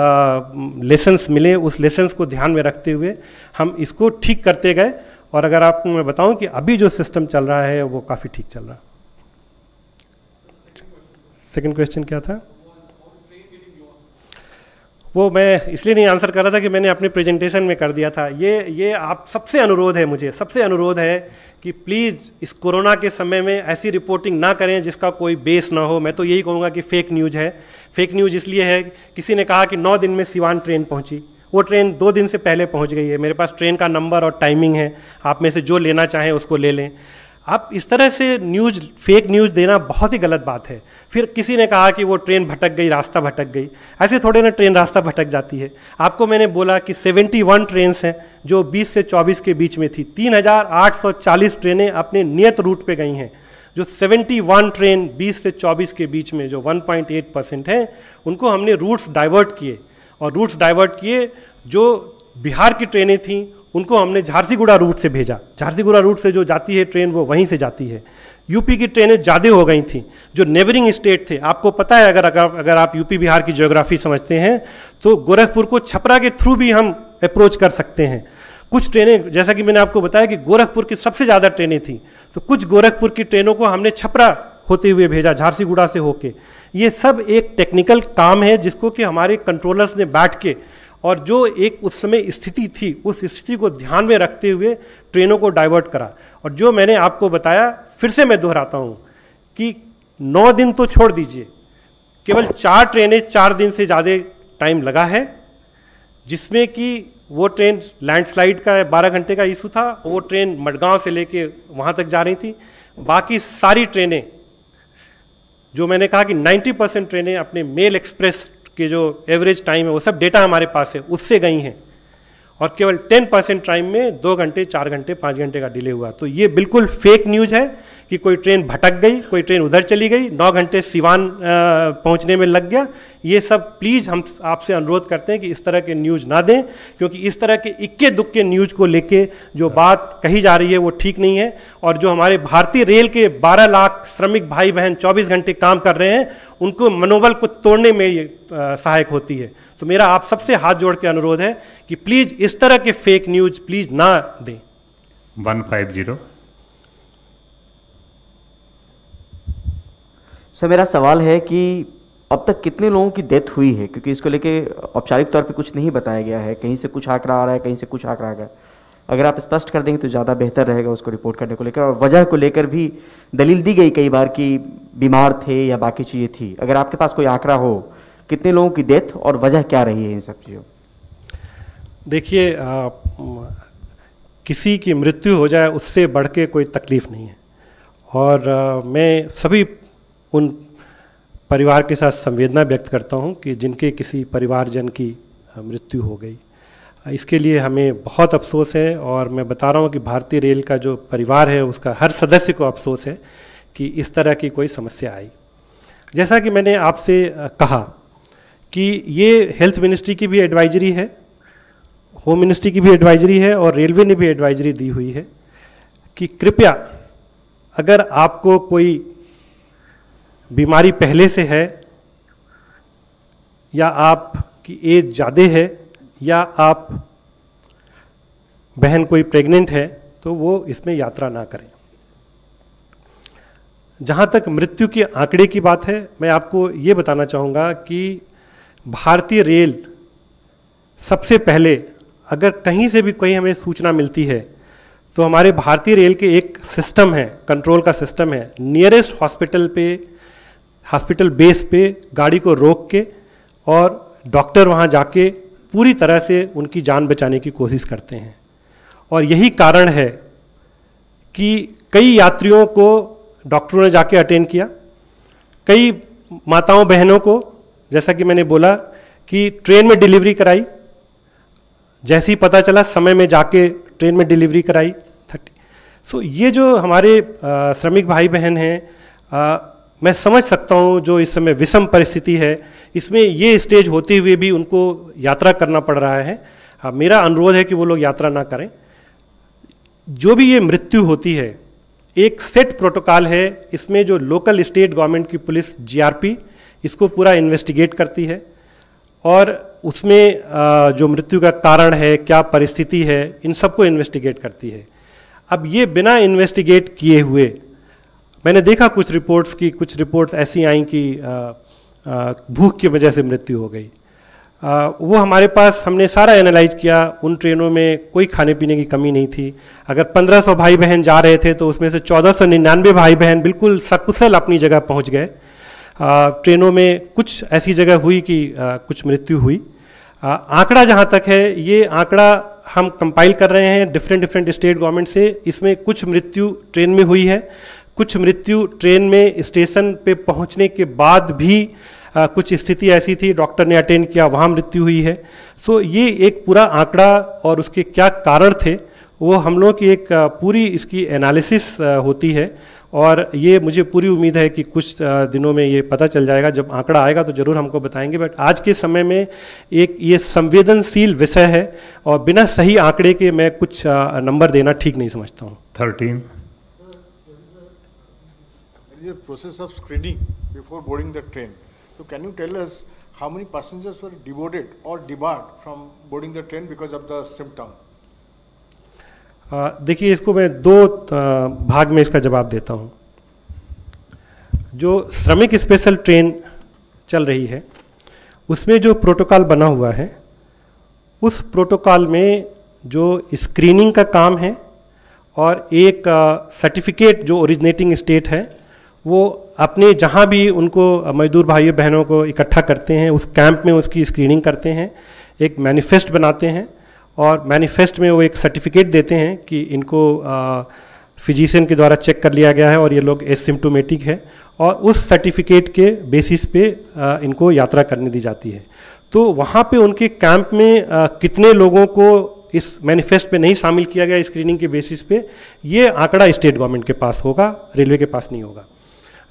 लेसन्स मिले उस लेसन्स को ध्यान में रखते हुए हम इसको ठीक करते गए। और अगर आपको मैं बताऊं कि अभी जो सिस्टम चल रहा है वो काफ़ी ठीक चल रहा है। सेकंड क्वेश्चन क्या था? वो मैं इसलिए नहीं आंसर कर रहा था कि मैंने अपने प्रेजेंटेशन में कर दिया था। ये आप सबसे अनुरोध है, मुझे सबसे अनुरोध है कि प्लीज़ इस कोरोना के समय में ऐसी रिपोर्टिंग ना करें जिसका कोई बेस ना हो। मैं तो यही कहूँगा कि फेक न्यूज़ है। फेक न्यूज़ इसलिए है, किसी ने कहा कि 9 दिन में सिवान ट्रेन पहुँची, वो ट्रेन 2 दिन से पहले पहुंच गई है, मेरे पास ट्रेन का नंबर और टाइमिंग है, आप में से जो लेना चाहें उसको ले लें। आप इस तरह से न्यूज़, फेक न्यूज़ देना बहुत ही गलत बात है। फिर किसी ने कहा कि वो ट्रेन भटक गई, रास्ता भटक गई। ऐसे थोड़े ना ट्रेन रास्ता भटक जाती है। आपको मैंने बोला कि 71 ट्रेन्स हैं जो 20 से 24 के बीच में थी। 3840 ट्रेनें अपने नियत रूट पे गई हैं। जो 71 ट्रेन 20 से 24 के बीच में जो 1.8% हैं, उनको हमने रूट्स डाइवर्ट किए, और रूट्स डाइवर्ट किए। जो बिहार की ट्रेनें थीं उनको हमने झारसीगुड़ा रूट से भेजा। झारसीगुड़ा रूट से जो जाती है ट्रेन वो वहीं से जाती है। यूपी की ट्रेनें ज़्यादा हो गई थी। जो नेबरिंग स्टेट थे, आपको पता है, अगर आप यूपी बिहार की ज्योग्राफी समझते हैं तो गोरखपुर को छपरा के थ्रू भी हम अप्रोच कर सकते हैं। कुछ ट्रेनें, जैसा कि मैंने आपको बताया कि गोरखपुर की सबसे ज़्यादा ट्रेनें थी, तो कुछ गोरखपुर की ट्रेनों को हमने छपरा होते हुए भेजा, झारसीगुड़ा से होके। ये सब एक टेक्निकल काम है जिसको कि हमारे कंट्रोलर्स ने बैठ के, और जो एक उस समय स्थिति थी उस स्थिति को ध्यान में रखते हुए ट्रेनों को डाइवर्ट करा। और जो मैंने आपको बताया, फिर से मैं दोहराता हूँ कि 9 दिन तो छोड़ दीजिए, केवल 4 ट्रेनें 4 दिन से ज़्यादा टाइम लगा है, जिसमें कि वो ट्रेन लैंडस्लाइड का 12 घंटे का इशू था। वो ट्रेन मडगांव से लेके वहाँ तक जा रही थी। बाकी सारी ट्रेनें, जो मैंने कहा कि 90% ट्रेनें अपने मेल एक्सप्रेस के जो एवरेज टाइम है, वो सब डेटा हमारे पास है, उससे गई हैं। और केवल 10% टाइम में 2 घंटे, 4 घंटे, 5 घंटे का डिले हुआ। तो ये बिल्कुल फेक न्यूज़ है कि कोई ट्रेन भटक गई, कोई ट्रेन उधर चली गई, 9 घंटे सिवान पहुंचने में लग गया। ये सब प्लीज़ हम आपसे अनुरोध करते हैं कि इस तरह के न्यूज़ ना दें, क्योंकि इस तरह के इक्के दुक्के न्यूज़ को लेके जो बात कही जा रही है वो ठीक नहीं है। और जो हमारे भारतीय रेल के 12 लाख श्रमिक भाई बहन 24 घंटे काम कर रहे हैं, उनको मनोबल को तोड़ने में ये सहायक होती है। तो मेरा आप सबसे हाथ जोड़ के अनुरोध है कि प्लीज़ इस तरह के फेक न्यूज़ प्लीज़ ना दें। 150। सर, मेरा सवाल है कि अब तक कितने लोगों की डेथ हुई है, क्योंकि इसको लेके औपचारिक तौर पे कुछ नहीं बताया गया है। कहीं से कुछ आंकड़ा आ रहा है, कहीं से कुछ आंकड़ा आ गया। अगर आप स्पष्ट कर देंगे तो ज़्यादा बेहतर रहेगा उसको रिपोर्ट करने को लेकर। और वजह को लेकर भी दलील दी गई कई बार कि बीमार थे या बाकी चीज़ें थी। अगर आपके पास कोई आंकड़ा हो, कितने लोगों की डेथ और वजह क्या रही है इन सब चीज़ों? देखिए, किसी की मृत्यु हो जाए उससे बढ़ के कोई तकलीफ़ नहीं है। और मैं सभी उन परिवार के साथ संवेदना व्यक्त करता हूं कि जिनके किसी परिवारजन की मृत्यु हो गई। इसके लिए हमें बहुत अफसोस है। और मैं बता रहा हूं कि भारतीय रेल का जो परिवार है उसका हर सदस्य को अफसोस है कि इस तरह की कोई समस्या आई। जैसा कि मैंने आपसे कहा कि ये हेल्थ मिनिस्ट्री की भी एडवाइजरी है, होम मिनिस्ट्री की भी एडवाइजरी है, और रेलवे ने भी एडवाइजरी दी हुई है कि कृपया अगर आपको कोई बीमारी पहले से है, या आपकी एज ज़्यादा है, या आप बहन कोई प्रेग्नेंट है, तो वो इसमें यात्रा ना करें। जहाँ तक मृत्यु के आंकड़े की बात है, मैं आपको ये बताना चाहूँगा कि भारतीय रेल सबसे पहले, अगर कहीं से भी कोई हमें सूचना मिलती है, तो हमारे भारतीय रेल के एक सिस्टम है, कंट्रोल का सिस्टम है। नियरेस्ट हॉस्पिटल बेस पे गाड़ी को रोक के और डॉक्टर वहाँ जाके पूरी तरह से उनकी जान बचाने की कोशिश करते हैं। और यही कारण है कि कई यात्रियों को डॉक्टरों ने जाके अटेंड किया, कई माताओं बहनों को, जैसा कि मैंने बोला, कि ट्रेन में डिलीवरी कराई, जैसे ही पता चला समय में जाके ट्रेन में डिलीवरी कराई 30। सो ये जो हमारे श्रमिक भाई बहन हैं, मैं समझ सकता हूँ जो इस समय विषम परिस्थिति है, इसमें ये स्टेज होते हुए भी उनको यात्रा करना पड़ रहा है। मेरा अनुरोध है कि वो लोग यात्रा ना करें। जो भी ये मृत्यु होती है, एक सेट प्रोटोकॉल है, इसमें जो लोकल स्टेट गवर्नमेंट की पुलिस जीआरपी इसको पूरा इन्वेस्टिगेट करती है, और उसमें जो मृत्यु का कारण है, क्या परिस्थिति है, इन सबको इन्वेस्टिगेट करती है। अब ये बिना इन्वेस्टिगेट किए हुए, मैंने देखा कुछ रिपोर्ट्स ऐसी आई कि भूख की वजह से मृत्यु हो गई। वो हमारे पास, हमने सारा एनालाइज किया, उन ट्रेनों में कोई खाने पीने की कमी नहीं थी। अगर 1500 भाई बहन जा रहे थे तो उसमें से 1499 भाई बहन बिल्कुल सकुशल अपनी जगह पहुंच गए। ट्रेनों में कुछ ऐसी जगह हुई कि कुछ मृत्यु हुई। आंकड़ा जहाँ तक है, ये आंकड़ा हम कंपाइल कर रहे हैं डिफरेंट स्टेट गवर्नमेंट से। इसमें कुछ मृत्यु ट्रेन में हुई है, कुछ मृत्यु ट्रेन में स्टेशन पे पहुंचने के बाद भी कुछ स्थिति ऐसी थी, डॉक्टर ने अटेंड किया, वहाँ मृत्यु हुई है। सो ये एक पूरा आंकड़ा और उसके क्या कारण थे वो हम लोग की एक पूरी इसकी एनालिसिस होती है, और ये मुझे पूरी उम्मीद है कि कुछ दिनों में ये पता चल जाएगा। जब आंकड़ा आएगा तो ज़रूर हमको बताएंगे, बट आज के समय में एक ये संवेदनशील विषय है और बिना सही आंकड़े के मैं कुछ नंबर देना ठीक नहीं समझता हूँ। 13. There is a process of screening before boarding the train. So can you tell us how many passengers were deported or debarred from boarding the train because of the symptom? देखिए, इसको मैं दो भाग में इसका जवाब देता हूँ। जो श्रमिक स्पेशल ट्रेन चल रही है उसमें जो प्रोटोकॉल बना हुआ है, उस प्रोटोकॉल में जो स्क्रीनिंग का काम है और एक सर्टिफिकेट जो ओरिजिनेटिंग स्टेट है वो अपने जहाँ भी उनको मजदूर भाइयों बहनों को इकट्ठा करते हैं उस कैंप में उसकी स्क्रीनिंग करते हैं, एक मैनिफेस्ट बनाते हैं और मैनिफेस्ट में वो एक सर्टिफिकेट देते हैं कि इनको फिजिशियन के द्वारा चेक कर लिया गया है और ये लोग एसिम्प्टोमेटिक है, और उस सर्टिफिकेट के बेसिस पे इनको यात्रा करने दी जाती है। तो वहाँ पे उनके कैंप में कितने लोगों को इस मैनिफेस्ट पे नहीं शामिल किया गया स्क्रीनिंग के बेसिस पे, ये आंकड़ा स्टेट गवर्नमेंट के पास होगा, रेलवे के पास नहीं होगा।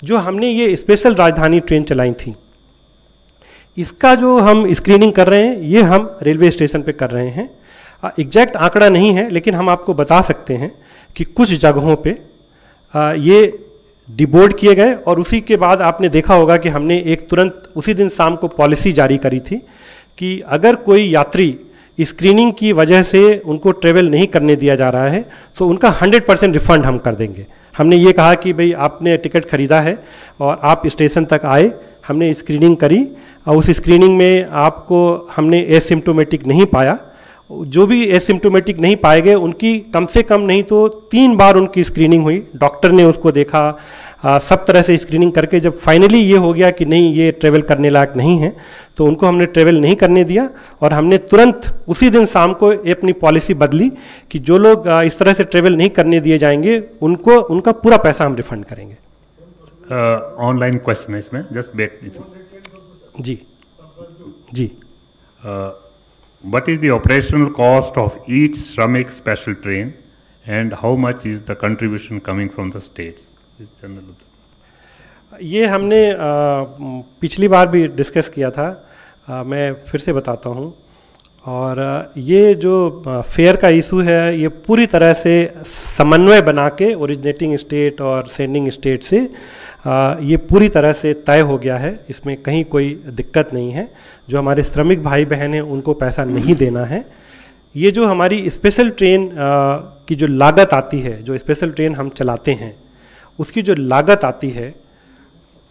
जो हमने ये स्पेशल राजधानी ट्रेन चलाई थी, इसका जो हम स्क्रीनिंग कर रहे हैं ये हम रेलवे स्टेशन पे कर रहे हैं। एग्जैक्ट आंकड़ा नहीं है, लेकिन हम आपको बता सकते हैं कि कुछ जगहों पे ये डिबोर्ड किए गए, और उसी के बाद आपने देखा होगा कि हमने एक तुरंत उसी दिन शाम को पॉलिसी जारी करी थी कि अगर कोई यात्री स्क्रीनिंग की वजह से उनको ट्रेवल नहीं करने दिया जा रहा है तो उनका 100% रिफंड हम कर देंगे। हमने ये कहा कि भाई आपने टिकट खरीदा है और आप स्टेशन तक आए, हमने स्क्रीनिंग करी और उस स्क्रीनिंग में आपको हमने एसिम्प्टोमेटिक नहीं पाया। जो भी एसिम्प्टोमेटिक नहीं पाए गए उनकी कम से कम नहीं तो 3 बार उनकी स्क्रीनिंग हुई, डॉक्टर ने उसको देखा, सब तरह से स्क्रीनिंग करके जब फाइनली ये हो गया कि नहीं ये ट्रेवल करने लायक नहीं है तो उनको हमने ट्रेवल नहीं करने दिया, और हमने तुरंत उसी दिन शाम को अपनी पॉलिसी बदली कि जो लोग इस तरह से ट्रेवल नहीं करने दिए जाएंगे उनको उनका पूरा पैसा हम रिफंड करेंगे। ऑनलाइन क्वेश्चन है इसमें, जस्ट वेट। जी जी। What is the operational cost of each Shramik special train and how much is the contribution coming from the states? ये हमने पिछली बार भी डिस्कस किया था, मैं फिर से बताता हूँ। और ये जो फेयर का इशू है ये पूरी तरह से समन्वय बना के ओरिजिनेटिंग स्टेट और सेंडिंग स्टेट से ये पूरी तरह से तय हो गया है, इसमें कहीं कोई दिक्कत नहीं है। जो हमारे श्रमिक भाई बहन हैं उनको पैसा नहीं देना है। ये जो हमारी स्पेशल ट्रेन की जो लागत आती है, जो स्पेशल ट्रेन हम चलाते हैं उसकी जो लागत आती है,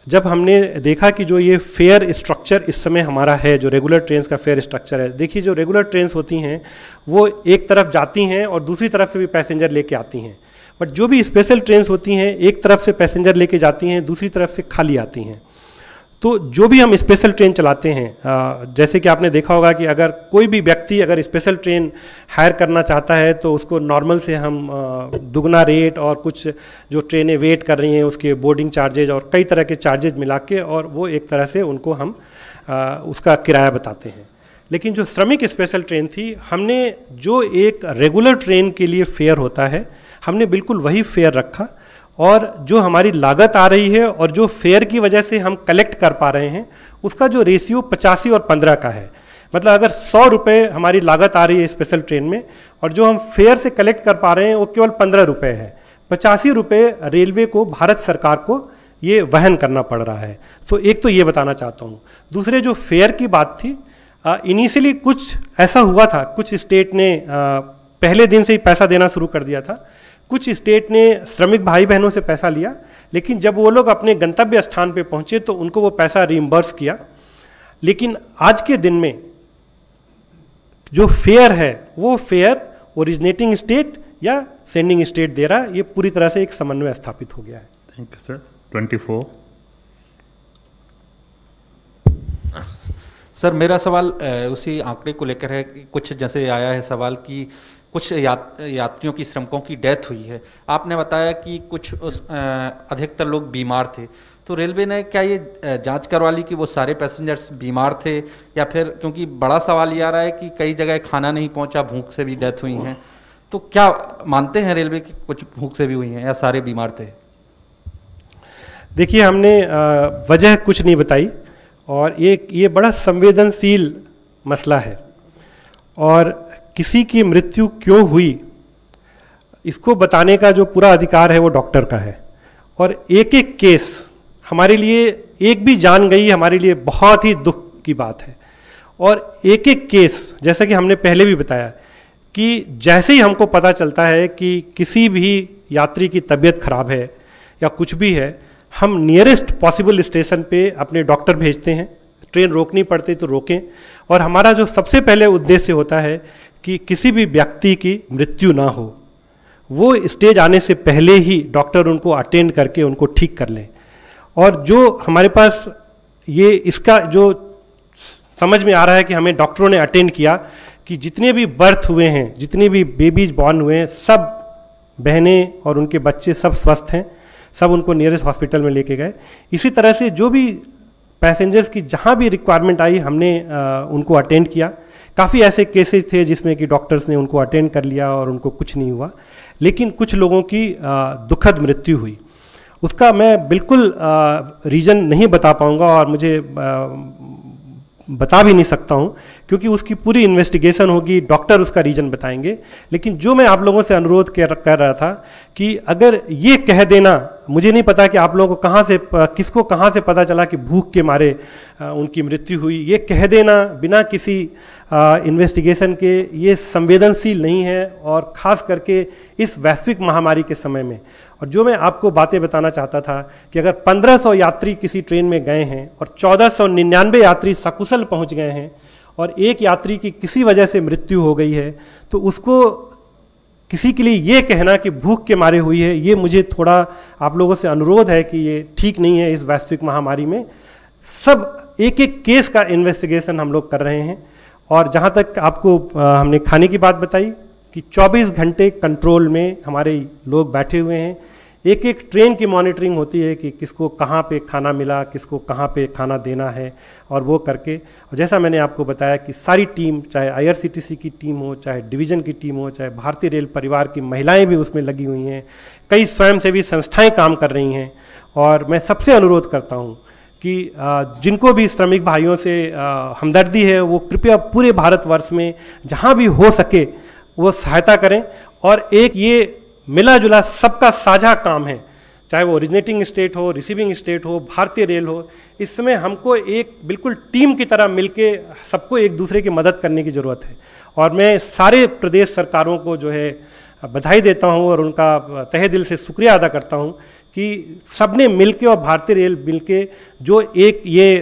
जब हमने देखा कि जो ये फेयर स्ट्रक्चर इस समय हमारा है, जो रेगुलर ट्रेन्स का फेयर स्ट्रक्चर है, देखिए जो रेगुलर ट्रेन्स होती हैं वो एक तरफ जाती हैं और दूसरी तरफ से भी पैसेंजर लेके आती हैं, बट जो भी स्पेशल ट्रेन्स होती हैं एक तरफ से पैसेंजर लेके जाती हैं, दूसरी तरफ से खाली आती हैं। तो जो भी हम स्पेशल ट्रेन चलाते हैं, जैसे कि आपने देखा होगा कि अगर कोई भी व्यक्ति अगर स्पेशल ट्रेन हायर करना चाहता है तो उसको नॉर्मल से हम दुगना रेट और कुछ जो ट्रेनें वेट कर रही हैं उसके बोर्डिंग चार्जेज और कई तरह के चार्जेज मिला के और वो एक तरह से उनको हम उसका किराया बताते हैं। लेकिन जो श्रमिक स्पेशल ट्रेन थी, हमने जो एक रेगुलर ट्रेन के लिए फेयर होता है हमने बिल्कुल वही फेयर रखा, और जो हमारी लागत आ रही है और जो फेयर की वजह से हम कलेक्ट कर पा रहे हैं उसका जो रेशियो 85 और 15 का है। मतलब अगर 100 रुपये हमारी लागत आ रही है स्पेशल ट्रेन में और जो हम फेयर से कलेक्ट कर पा रहे हैं वो केवल 15 रुपये है, 85 रुपये रेलवे को, भारत सरकार को ये वहन करना पड़ रहा है। तो एक तो ये बताना चाहता हूँ। दूसरे जो फेयर की बात थी, इनिशियली कुछ ऐसा हुआ था, कुछ स्टेट ने पहले दिन से ही पैसा देना शुरू कर दिया था, कुछ स्टेट ने श्रमिक भाई बहनों से पैसा लिया, लेकिन जब वो लोग अपने गंतव्य स्थान पे पहुंचे तो उनको वो पैसा रीइंबर्स किया। लेकिन आज के दिन में जो फेयर है वो फेयर ओरिजिनेटिंग स्टेट या सेंडिंग स्टेट दे रहा है। ये पूरी तरह से एक समन्वय स्थापित हो गया है। Thank you sir. 24। सर मेरा सवाल उसी आंकड़े को लेकर है कि कुछ जैसे आया है सवाल कि कुछ यात्रियों की श्रमिकों की डेथ हुई है। आपने बताया कि कुछ अधिकतर लोग बीमार थे, तो रेलवे ने क्या ये जांच करवा ली कि वो सारे पैसेंजर्स बीमार थे, या फिर क्योंकि बड़ा सवाल ये आ रहा है कि कई जगह खाना नहीं पहुंचा, भूख से भी डेथ हुई हैं, तो क्या मानते हैं रेलवे की कुछ भूख से भी हुई हैं या सारे बीमार थे? देखिए, हमने वजह कुछ नहीं बताई और ये बड़ा संवेदनशील मसला है और किसी की मृत्यु क्यों हुई इसको बताने का जो पूरा अधिकार है वो डॉक्टर का है। और एक एक केस हमारे लिए, एक भी जान गई हमारे लिए बहुत ही दुख की बात है। और एक एक केस, जैसा कि हमने पहले भी बताया कि जैसे ही हमको पता चलता है कि किसी भी यात्री की तबीयत खराब है या कुछ भी है, हम नियरेस्ट पॉसिबल स्टेशन पे अपने डॉक्टर भेजते हैं। ट्रेन रोकनी पड़ती तो रोकें। और हमारा जो सबसे पहले उद्देश्य होता है कि किसी भी व्यक्ति की मृत्यु ना हो, वो स्टेज आने से पहले ही डॉक्टर उनको अटेंड करके उनको ठीक कर लें। और जो हमारे पास ये इसका जो समझ में आ रहा है कि हमें डॉक्टरों ने अटेंड किया कि जितने भी बर्थ हुए हैं, जितने भी बेबीज बॉर्न हुए हैं, सब बहनें और उनके बच्चे सब स्वस्थ हैं, सब उनको नियरेस्ट हॉस्पिटल में लेके गए। इसी तरह से जो भी पैसेंजर्स की जहाँ भी रिक्वायरमेंट आई हमने उनको अटेंड किया। काफ़ी ऐसे केसेस थे जिसमें कि डॉक्टर्स ने उनको अटेंड कर लिया और उनको कुछ नहीं हुआ, लेकिन कुछ लोगों की दुखद मृत्यु हुई। उसका मैं बिल्कुल रीज़न नहीं बता पाऊँगा और मुझे बता भी नहीं सकता हूँ, क्योंकि उसकी पूरी इन्वेस्टिगेशन होगी, डॉक्टर उसका रीज़न बताएंगे। लेकिन जो मैं आप लोगों से अनुरोध कर रहा था कि अगर ये कह देना, मुझे नहीं पता कि आप लोगों को किसको कहाँ से पता चला कि भूख के मारे उनकी मृत्यु हुई, ये कह देना बिना किसी इन्वेस्टिगेशन के, ये संवेदनशील नहीं है। और ख़ास करके इस वैश्विक महामारी के समय में। और जो मैं आपको बातें बताना चाहता था कि अगर 1500 यात्री किसी ट्रेन में गए हैं और 1499 यात्री सकुशल पहुंच गए हैं और एक यात्री की किसी वजह से मृत्यु हो गई है, तो उसको किसी के लिए ये कहना कि भूख के मारे हुई है, ये मुझे थोड़ा आप लोगों से अनुरोध है कि ये ठीक नहीं है। इस वैश्विक महामारी में सब एक एक केस का इन्वेस्टिगेशन हम लोग कर रहे हैं। और जहाँ तक आपको हमने खाने की बात बताई कि 24 घंटे कंट्रोल में हमारे लोग बैठे हुए हैं। एक एक ट्रेन की मॉनिटरिंग होती है कि किसको कहाँ पे खाना मिला, किसको कहाँ पे खाना देना है, और वो करके। और जैसा मैंने आपको बताया कि सारी टीम, चाहे IRCTC की टीम हो, चाहे डिवीज़न की टीम हो, चाहे भारतीय रेल परिवार की महिलाएं भी उसमें लगी हुई हैं, कई स्वयंसेवी संस्थाएं काम कर रही हैं। और मैं सबसे अनुरोध करता हूँ कि जिनको भी श्रमिक भाइयों से हमदर्दी है, वो कृपया पूरे भारतवर्ष में जहाँ भी हो सके वो सहायता करें। और एक ये मिला जुला सबका साझा काम है, चाहे वो ओरिजिनेटिंग स्टेट हो, रिसीविंग स्टेट हो, भारतीय रेल हो। इस समय हमको एक बिल्कुल टीम की तरह मिलके सबको एक दूसरे की मदद करने की ज़रूरत है। और मैं सारे प्रदेश सरकारों को जो है बधाई देता हूँ और उनका तहे दिल से शुक्रिया अदा करता हूँ कि सबने मिलके और भारतीय रेल मिलके जो एक ये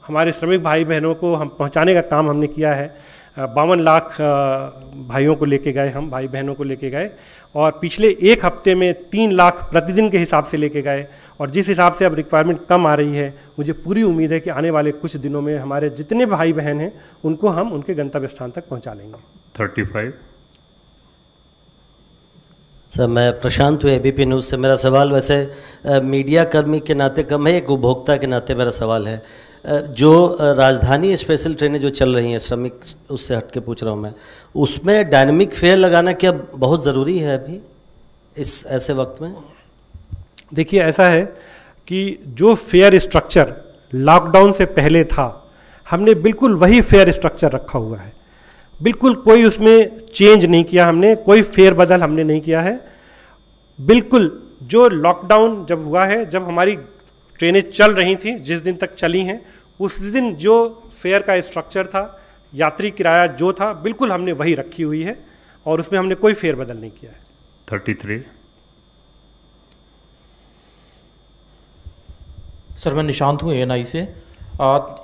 हमारे श्रमिक भाई बहनों को हम पहुँचाने का काम हमने किया है। 52 लाख भाइयों को लेके गए, हम भाई बहनों को लेके गए, और पिछले एक हफ्ते में 3 लाख प्रतिदिन के हिसाब से लेके गए। और जिस हिसाब से अब रिक्वायरमेंट कम आ रही है, मुझे पूरी उम्मीद है कि आने वाले कुछ दिनों में हमारे जितने भाई बहन हैं उनको हम उनके गंतव्य स्थान तक पहुंचा लेंगे। 35। सर, मैं प्रशांत हूँ ABP न्यूज़ से। मेरा सवाल वैसे मीडिया कर्मी के नाते कम है, एक उपभोक्ता के नाते मेरा सवाल है। जो राजधानी स्पेशल ट्रेनें जो चल रही हैं, श्रमिक उससे हट के पूछ रहा हूँ मैं, उसमें डायनेमिक फेयर लगाना क्या बहुत ज़रूरी है अभी इस ऐसे वक्त में? देखिए, ऐसा है कि जो फेयर स्ट्रक्चर लॉकडाउन से पहले था, हमने बिल्कुल वही फेयर स्ट्रक्चर रखा हुआ है। बिल्कुल कोई उसमें चेंज नहीं किया हमने, कोई फेर बदल हमने नहीं किया है। बिल्कुल जो लॉकडाउन जब हुआ है, जब हमारी ट्रेनें चल रही थी, जिस दिन तक चली हैं, उस दिन जो फेयर का स्ट्रक्चर था, यात्री किराया जो था, बिल्कुल हमने वही रखी हुई है और उसमें हमने कोई फेर बदल नहीं किया है। 33। सर, मैं निशांत हूँ ANI से।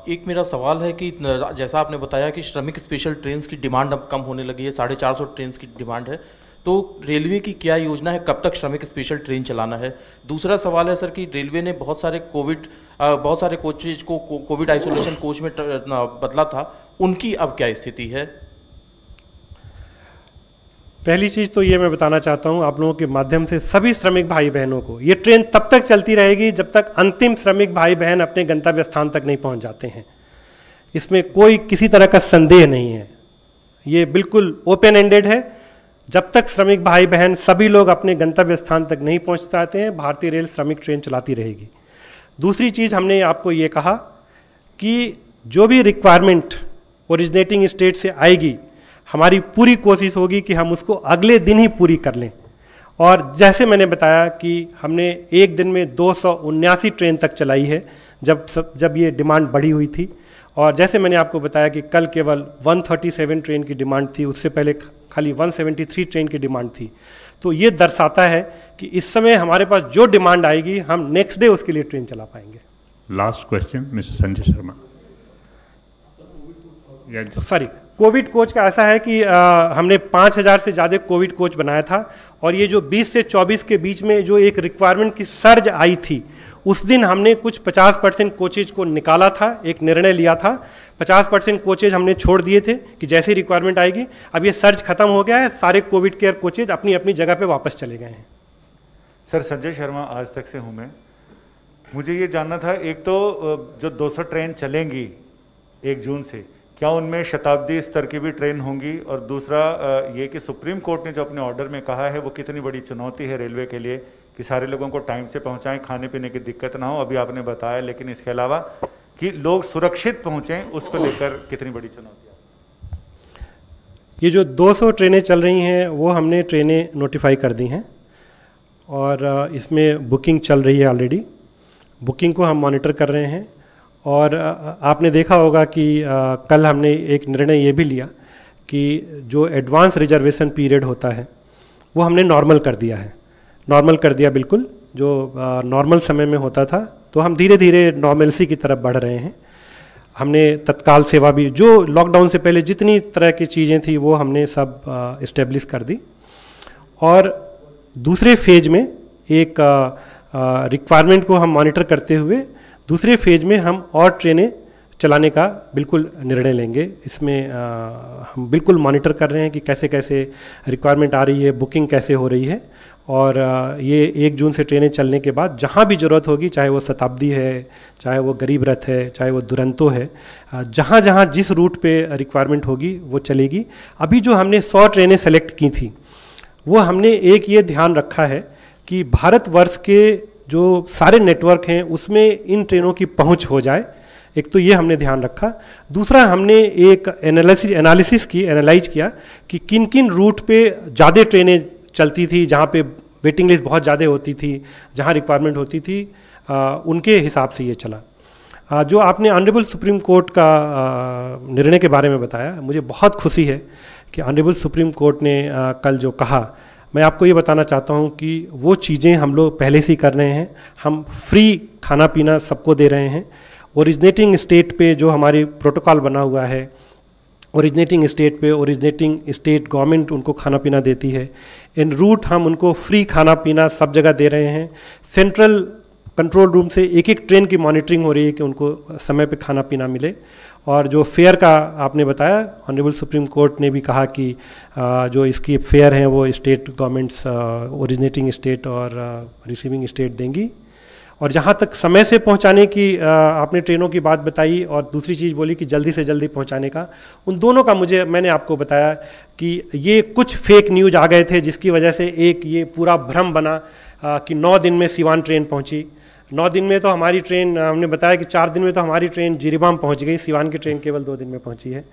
एक मेरा सवाल है कि जैसा आपने बताया कि श्रमिक स्पेशल ट्रेन्स की डिमांड अब कम होने लगी है, 450 ट्रेन्स की डिमांड है, तो रेलवे की क्या योजना है, कब तक श्रमिक स्पेशल ट्रेन चलाना है? दूसरा सवाल है सर कि रेलवे ने बहुत सारे कोचेज को कोविड आइसोलेशन कोच में बदला था, उनकी अब क्या स्थिति है? पहली चीज़ तो ये मैं बताना चाहता हूँ आप लोगों के माध्यम से सभी श्रमिक भाई बहनों को, ये ट्रेन तब तक चलती रहेगी जब तक अंतिम श्रमिक भाई बहन अपने गंतव्य स्थान तक नहीं पहुँच जाते हैं। इसमें कोई किसी तरह का संदेह नहीं है, ये बिल्कुल ओपन एंडेड है। जब तक श्रमिक भाई बहन सभी लोग अपने गंतव्य स्थान तक नहीं पहुँच पाते हैं, भारतीय रेल श्रमिक ट्रेन चलाती रहेगी। दूसरी चीज़ हमने आपको ये कहा कि जो भी रिक्वायरमेंट ओरिजिनेटिंग स्टेट से आएगी, हमारी पूरी कोशिश होगी कि हम उसको अगले दिन ही पूरी कर लें। और जैसे मैंने बताया कि हमने एक दिन में 279 ट्रेन तक चलाई है जब ये डिमांड बढ़ी हुई थी। और जैसे मैंने आपको बताया कि कल केवल 137 ट्रेन की डिमांड थी, उससे पहले खाली 173 ट्रेन की डिमांड थी। तो ये दर्शाता है कि इस समय हमारे पास जो डिमांड आएगी हम नेक्स्ट डे उसके लिए ट्रेन चला पाएंगे। Last question mister Sanjay Sharma. Sorry, Covid coach का ऐसा है कि हमने 5000 से ज़्यादा कोविड कोच बनाया था, और ये जो 20 से 24 के बीच में जो एक रिक्वायरमेंट की सर्ज आई थी, उस दिन हमने कुछ 50% कोचेज को निकाला था, एक निर्णय लिया था। 50% कोचेज हमने छोड़ दिए थे कि जैसी रिक्वायरमेंट आएगी। अब ये सर्ज खत्म हो गया है, सारे कोविड केयर कोचेज अपनी अपनी जगह पे वापस चले गए हैं। सर, संजय शर्मा आज तक से हूँ मैं। मुझे ये जानना था, एक तो जो 200 ट्रेन चलेंगी 1 जून से, क्या उनमें शताब्दी स्तर की भी ट्रेन होंगी? और दूसरा ये कि सुप्रीम कोर्ट ने जो अपने ऑर्डर में कहा है वो कितनी बड़ी चुनौती है रेलवे के लिए कि सारे लोगों को टाइम से पहुंचाएं, खाने पीने की दिक्कत ना हो, अभी आपने बताया, लेकिन इसके अलावा कि लोग सुरक्षित पहुंचें, उसको लेकर कितनी बड़ी चुनौती है? ये जो 200 ट्रेनें चल रही हैं वो हमने ट्रेनें नोटिफाई कर दी हैं, और इसमें बुकिंग चल रही है ऑलरेडी। बुकिंग को हम मॉनिटर कर रहे हैं। और आपने देखा होगा कि कल हमने एक निर्णय ये भी लिया कि जो एडवांस रिजर्वेशन पीरियड होता है वो हमने नॉर्मल कर दिया है। नॉर्मल कर दिया बिल्कुल, जो नॉर्मल समय में होता था, तो हम धीरे धीरे नॉर्मलसी की तरफ बढ़ रहे हैं। हमने तत्काल सेवा भी, जो लॉकडाउन से पहले जितनी तरह की चीज़ें थी वो हमने सब इस्टेब्लिश कर दी। और दूसरे फेज में एक रिक्वायरमेंट को हम मॉनिटर करते हुए दूसरे फेज में हम और ट्रेनें चलाने का बिल्कुल निर्णय लेंगे। इसमें हम बिल्कुल मॉनिटर कर रहे हैं कि कैसे कैसे रिक्वायरमेंट आ रही है, बुकिंग कैसे हो रही है। और ये 1 जून से ट्रेनें चलने के बाद जहाँ भी ज़रूरत होगी, चाहे वो शताब्दी है, चाहे वो गरीब रथ है, चाहे वो दुरंतो है, जहाँ जहाँ जिस रूट पे रिक्वायरमेंट होगी वो चलेगी। अभी जो हमने 100 ट्रेनें सेलेक्ट की थी, वो हमने एक ये ध्यान रखा है कि भारतवर्ष के जो सारे नेटवर्क हैं उसमें इन ट्रेनों की पहुंच हो जाए। एक तो ये हमने ध्यान रखा। दूसरा, हमने एक एनालिसिस किया कि किन किन रूट पे ज़्यादा ट्रेनें चलती थी, जहाँ पे वेटिंग लिस्ट बहुत ज़्यादा होती थी, जहाँ रिक्वायरमेंट होती थी, उनके हिसाब से ये चला। जो आपने ऑनरेबल सुप्रीम कोर्ट का निर्णय के बारे में बताया, मुझे बहुत खुशी है कि ऑनरेबल सुप्रीम कोर्ट ने कल जो कहा, मैं आपको ये बताना चाहता हूँ कि वो चीज़ें हम लोग पहले से ही कर रहे हैं। हम फ्री खाना पीना सबको दे रहे हैं। ओरिजिनेटिंग स्टेट पे जो हमारी प्रोटोकॉल बना हुआ है, ओरिजिनेटिंग स्टेट पे ओरिजिनेटिंग स्टेट गवर्नमेंट उनको खाना पीना देती है। इन रूट हम उनको फ्री खाना पीना सब जगह दे रहे हैं। सेंट्रल कंट्रोल रूम से एक एक ट्रेन की मॉनिटरिंग हो रही है कि उनको समय पे खाना पीना मिले। और जो फेयर का आपने बताया, ऑनरेबल सुप्रीम कोर्ट ने भी कहा कि जो इसकी फेयर हैं वो स्टेट गवर्नमेंट्स ओरिजिनेटिंग स्टेट और रिसीविंग स्टेट देंगी। और जहाँ तक समय से पहुँचाने की आपने ट्रेनों की बात बताई, और दूसरी चीज़ बोली कि जल्दी से जल्दी पहुँचाने का, उन दोनों का मैंने आपको बताया कि ये कुछ फेक न्यूज़ आ गए थे जिसकी वजह से एक ये पूरा भ्रम बना कि 9 दिन में सिवान ट्रेन पहुँची। 9 दिन में तो हमारी ट्रेन, हमने बताया कि 4 दिन में तो हमारी ट्रेन जिरीबाम पहुंच गई, सिवान की ट्रेन केवल 2 दिन में पहुंची है।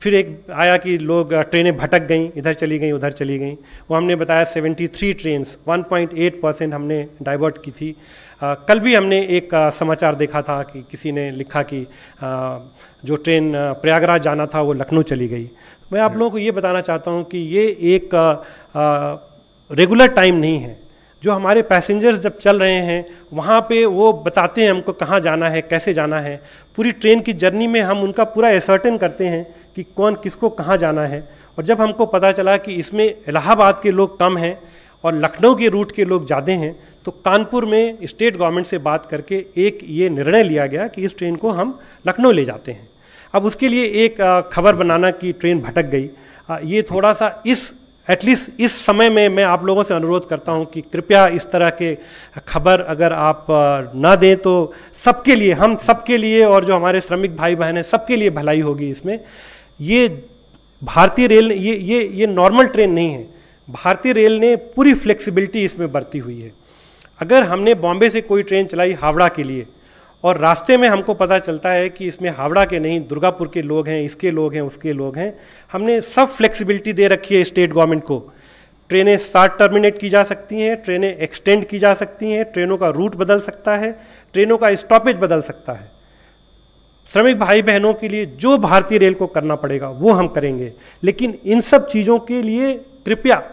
फिर एक आया कि लोग ट्रेनें भटक गईं, इधर चली गईं उधर चली गईं, वो हमने बताया 73 ट्रेन्स 1.8% हमने डाइवर्ट की थी। कल भी हमने एक समाचार देखा था कि किसी ने लिखा कि जो ट्रेन प्रयागराज जाना था वो लखनऊ चली गई। मैं आप लोगों को ये बताना चाहता हूँ कि ये एक रेगुलर टाइम नहीं है। जो हमारे पैसेंजर्स जब चल रहे हैं वहाँ पे वो बताते हैं हमको कहाँ जाना है, कैसे जाना है। पूरी ट्रेन की जर्नी में हम उनका पूरा एसर्टेन करते हैं कि कौन किसको कहाँ जाना है। और जब हमको पता चला कि इसमें इलाहाबाद के लोग कम हैं और लखनऊ के रूट के लोग ज़्यादा हैं, तो कानपुर में स्टेट गवर्नमेंट से बात करके एक ये निर्णय लिया गया कि इस ट्रेन को हम लखनऊ ले जाते हैं। अब उसके लिए एक खबर बनाना कि ट्रेन भटक गई, ये थोड़ा सा एटलीस्ट इस समय में मैं आप लोगों से अनुरोध करता हूं कि कृपया इस तरह के खबर अगर आप ना दें तो सबके लिए, हम सबके लिए और जो हमारे श्रमिक भाई बहन हैं सबके लिए भलाई होगी इसमें। ये भारतीय रेल ये नॉर्मल ट्रेन नहीं है। भारतीय रेल ने पूरी फ्लेक्सिबिलिटी इसमें बरती हुई है। अगर हमने बॉम्बे से कोई ट्रेन चलाई हावड़ा के लिए और रास्ते में हमको पता चलता है कि इसमें हावड़ा के नहीं, दुर्गापुर के लोग हैं, इसके लोग हैं, उसके लोग हैं, हमने सब फ्लेक्सिबिलिटी दे रखी है स्टेट गवर्नमेंट को। ट्रेनें 60 टर्मिनेट की जा सकती हैं, ट्रेनें एक्सटेंड की जा सकती हैं, ट्रेनों का रूट बदल सकता है, ट्रेनों का स्टॉपेज बदल सकता है। श्रमिक भाई बहनों के लिए जो भारतीय रेल को करना पड़ेगा वो हम करेंगे, लेकिन इन सब चीज़ों के लिए कृपया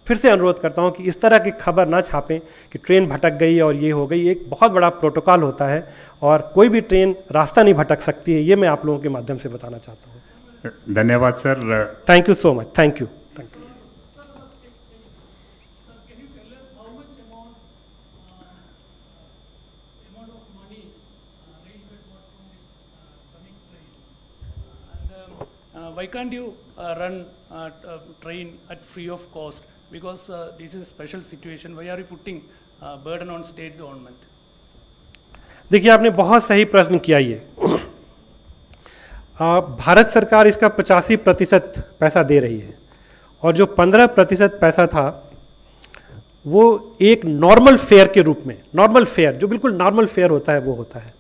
फिर से अनुरोध करता हूं कि इस तरह की खबर ना छापें कि ट्रेन भटक गई और ये हो गई। एक बहुत बड़ा प्रोटोकॉल होता है और कोई भी ट्रेन रास्ता नहीं भटक सकती है, ये मैं आप लोगों के माध्यम से बताना चाहता हूँ। धन्यवाद sir. Thank you so much. Thank you. Why can't you run train at free of cost? Because this is a special situation. Why are you putting burden on state government? देखिए, आपने बहुत सही प्रश्न किया। ये भारत सरकार इसका 85% पैसा दे रही है और जो 15% पैसा था वो एक नॉर्मल फेयर के रूप में, नॉर्मल फेयर जो बिल्कुल नॉर्मल फेयर होता है वो होता है।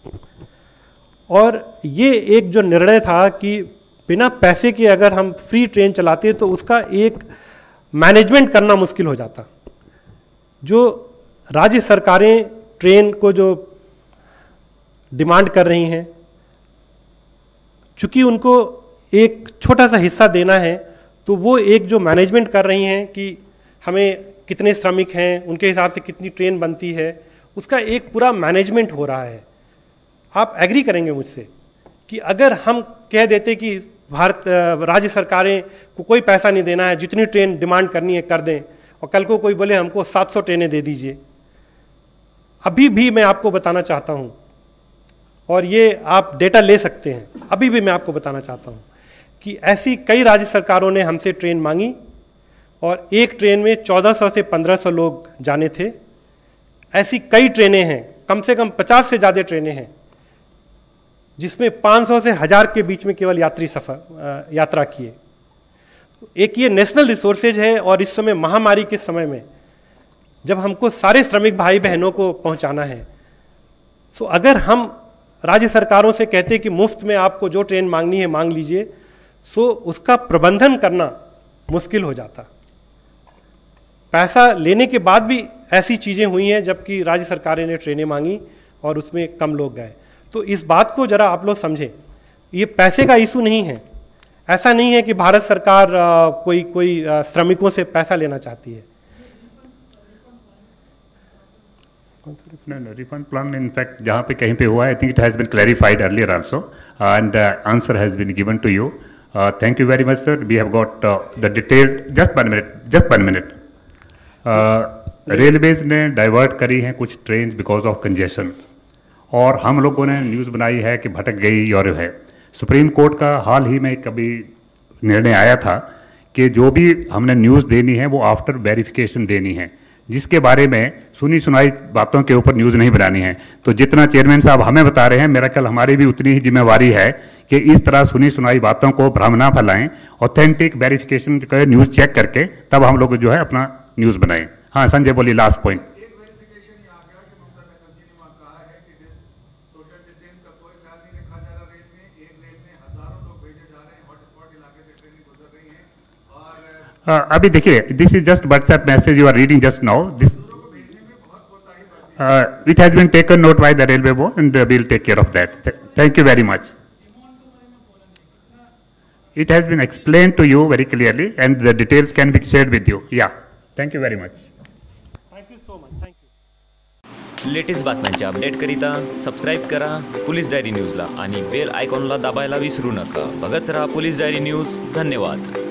और ये एक जो निर्णय था कि बिना पैसे के अगर हम फ्री ट्रेन चलाते तो उसका एक मैनेजमेंट करना मुश्किल हो जाता। जो राज्य सरकारें ट्रेन को जो डिमांड कर रही हैं, चूंकि उनको एक छोटा सा हिस्सा देना है, तो वो एक जो मैनेजमेंट कर रही हैं कि हमें कितने श्रमिक हैं, उनके हिसाब से कितनी ट्रेन बनती है, उसका एक पूरा मैनेजमेंट हो रहा है। आप एग्री करेंगे मुझसे कि अगर हम कह देते कि भारत राज्य सरकारें को कोई पैसा नहीं देना है, जितनी ट्रेन डिमांड करनी है कर दें, और कल को कोई बोले हमको 700 ट्रेनें दे दीजिए। अभी भी मैं आपको बताना चाहता हूं, और ये आप डेटा ले सकते हैं, अभी भी मैं आपको बताना चाहता हूं कि ऐसी कई राज्य सरकारों ने हमसे ट्रेन मांगी और एक ट्रेन में 1400 से 1500 लोग जाने थे। ऐसी कई ट्रेनें हैं, कम से कम 50 से ज़्यादा ट्रेनें हैं जिसमें 500 से 1000 के बीच में केवल यात्रा किए। एक ये नेशनल रिसोर्सेज है, और इस समय महामारी के समय में जब हमको सारे श्रमिक भाई बहनों को पहुंचाना है, तो अगर हम राज्य सरकारों से कहते हैं कि मुफ्त में आपको जो ट्रेन मांगनी है मांग लीजिए, तो उसका प्रबंधन करना मुश्किल हो जाता। पैसा लेने के बाद भी ऐसी चीज़ें हुई हैं जबकि राज्य सरकारें ने ट्रेनें मांगी और उसमें कम लोग गए। तो इस बात को जरा आप लोग समझें, ये पैसे का इशू नहीं है। ऐसा नहीं है कि भारत सरकार कोई श्रमिकों से पैसा लेना चाहती है। रिफंड प्लान इनफैक्ट जहाँ पे कहीं पे हुआ है, I think it has been clarified earlier also and answer has been given to you. Thank you very much sir. We have got the detail. Just one minute. Railways ने divert करी हैं कुछ ट्रेन बिकॉज ऑफ कंजेशन, और हम लोगों ने news बनाई है कि भटक गई और है। सुप्रीम कोर्ट का हाल ही में कभी निर्णय आया था कि जो भी हमने न्यूज़ देनी है वो आफ्टर वेरिफिकेशन देनी है, जिसके बारे में सुनी सुनाई बातों के ऊपर न्यूज़ नहीं बनानी है। तो जितना चेयरमैन साहब हमें बता रहे हैं, मेरा ख्याल हमारी भी उतनी ही जिम्मेवारी है कि इस तरह सुनी सुनाई बातों को भ्रम ना फैलाएं, ऑथेंटिक वेरिफिकेशन का न्यूज़ चेक करके तब हम लोग जो है अपना न्यूज़ बनाएं। हाँ संजय बोलिए, लास्ट पॉइंट। अभी देखिए, this is just WhatsApp message you are reading just now. This it has been taken note by the railway board and we will take care of that. Thank you very much. It has been explained to you very clearly and the details can be shared with you. Yeah, thank you very much. Thank you so much. So much, thank you. Latest बातम्यांचे अपडेटकरिता subscribe करा police diary न्यूजला आणि bell आयकॉनला दाबायला विसरू नका. बघत राहा पोलीस डायरी न्यूज. धन्यवाद.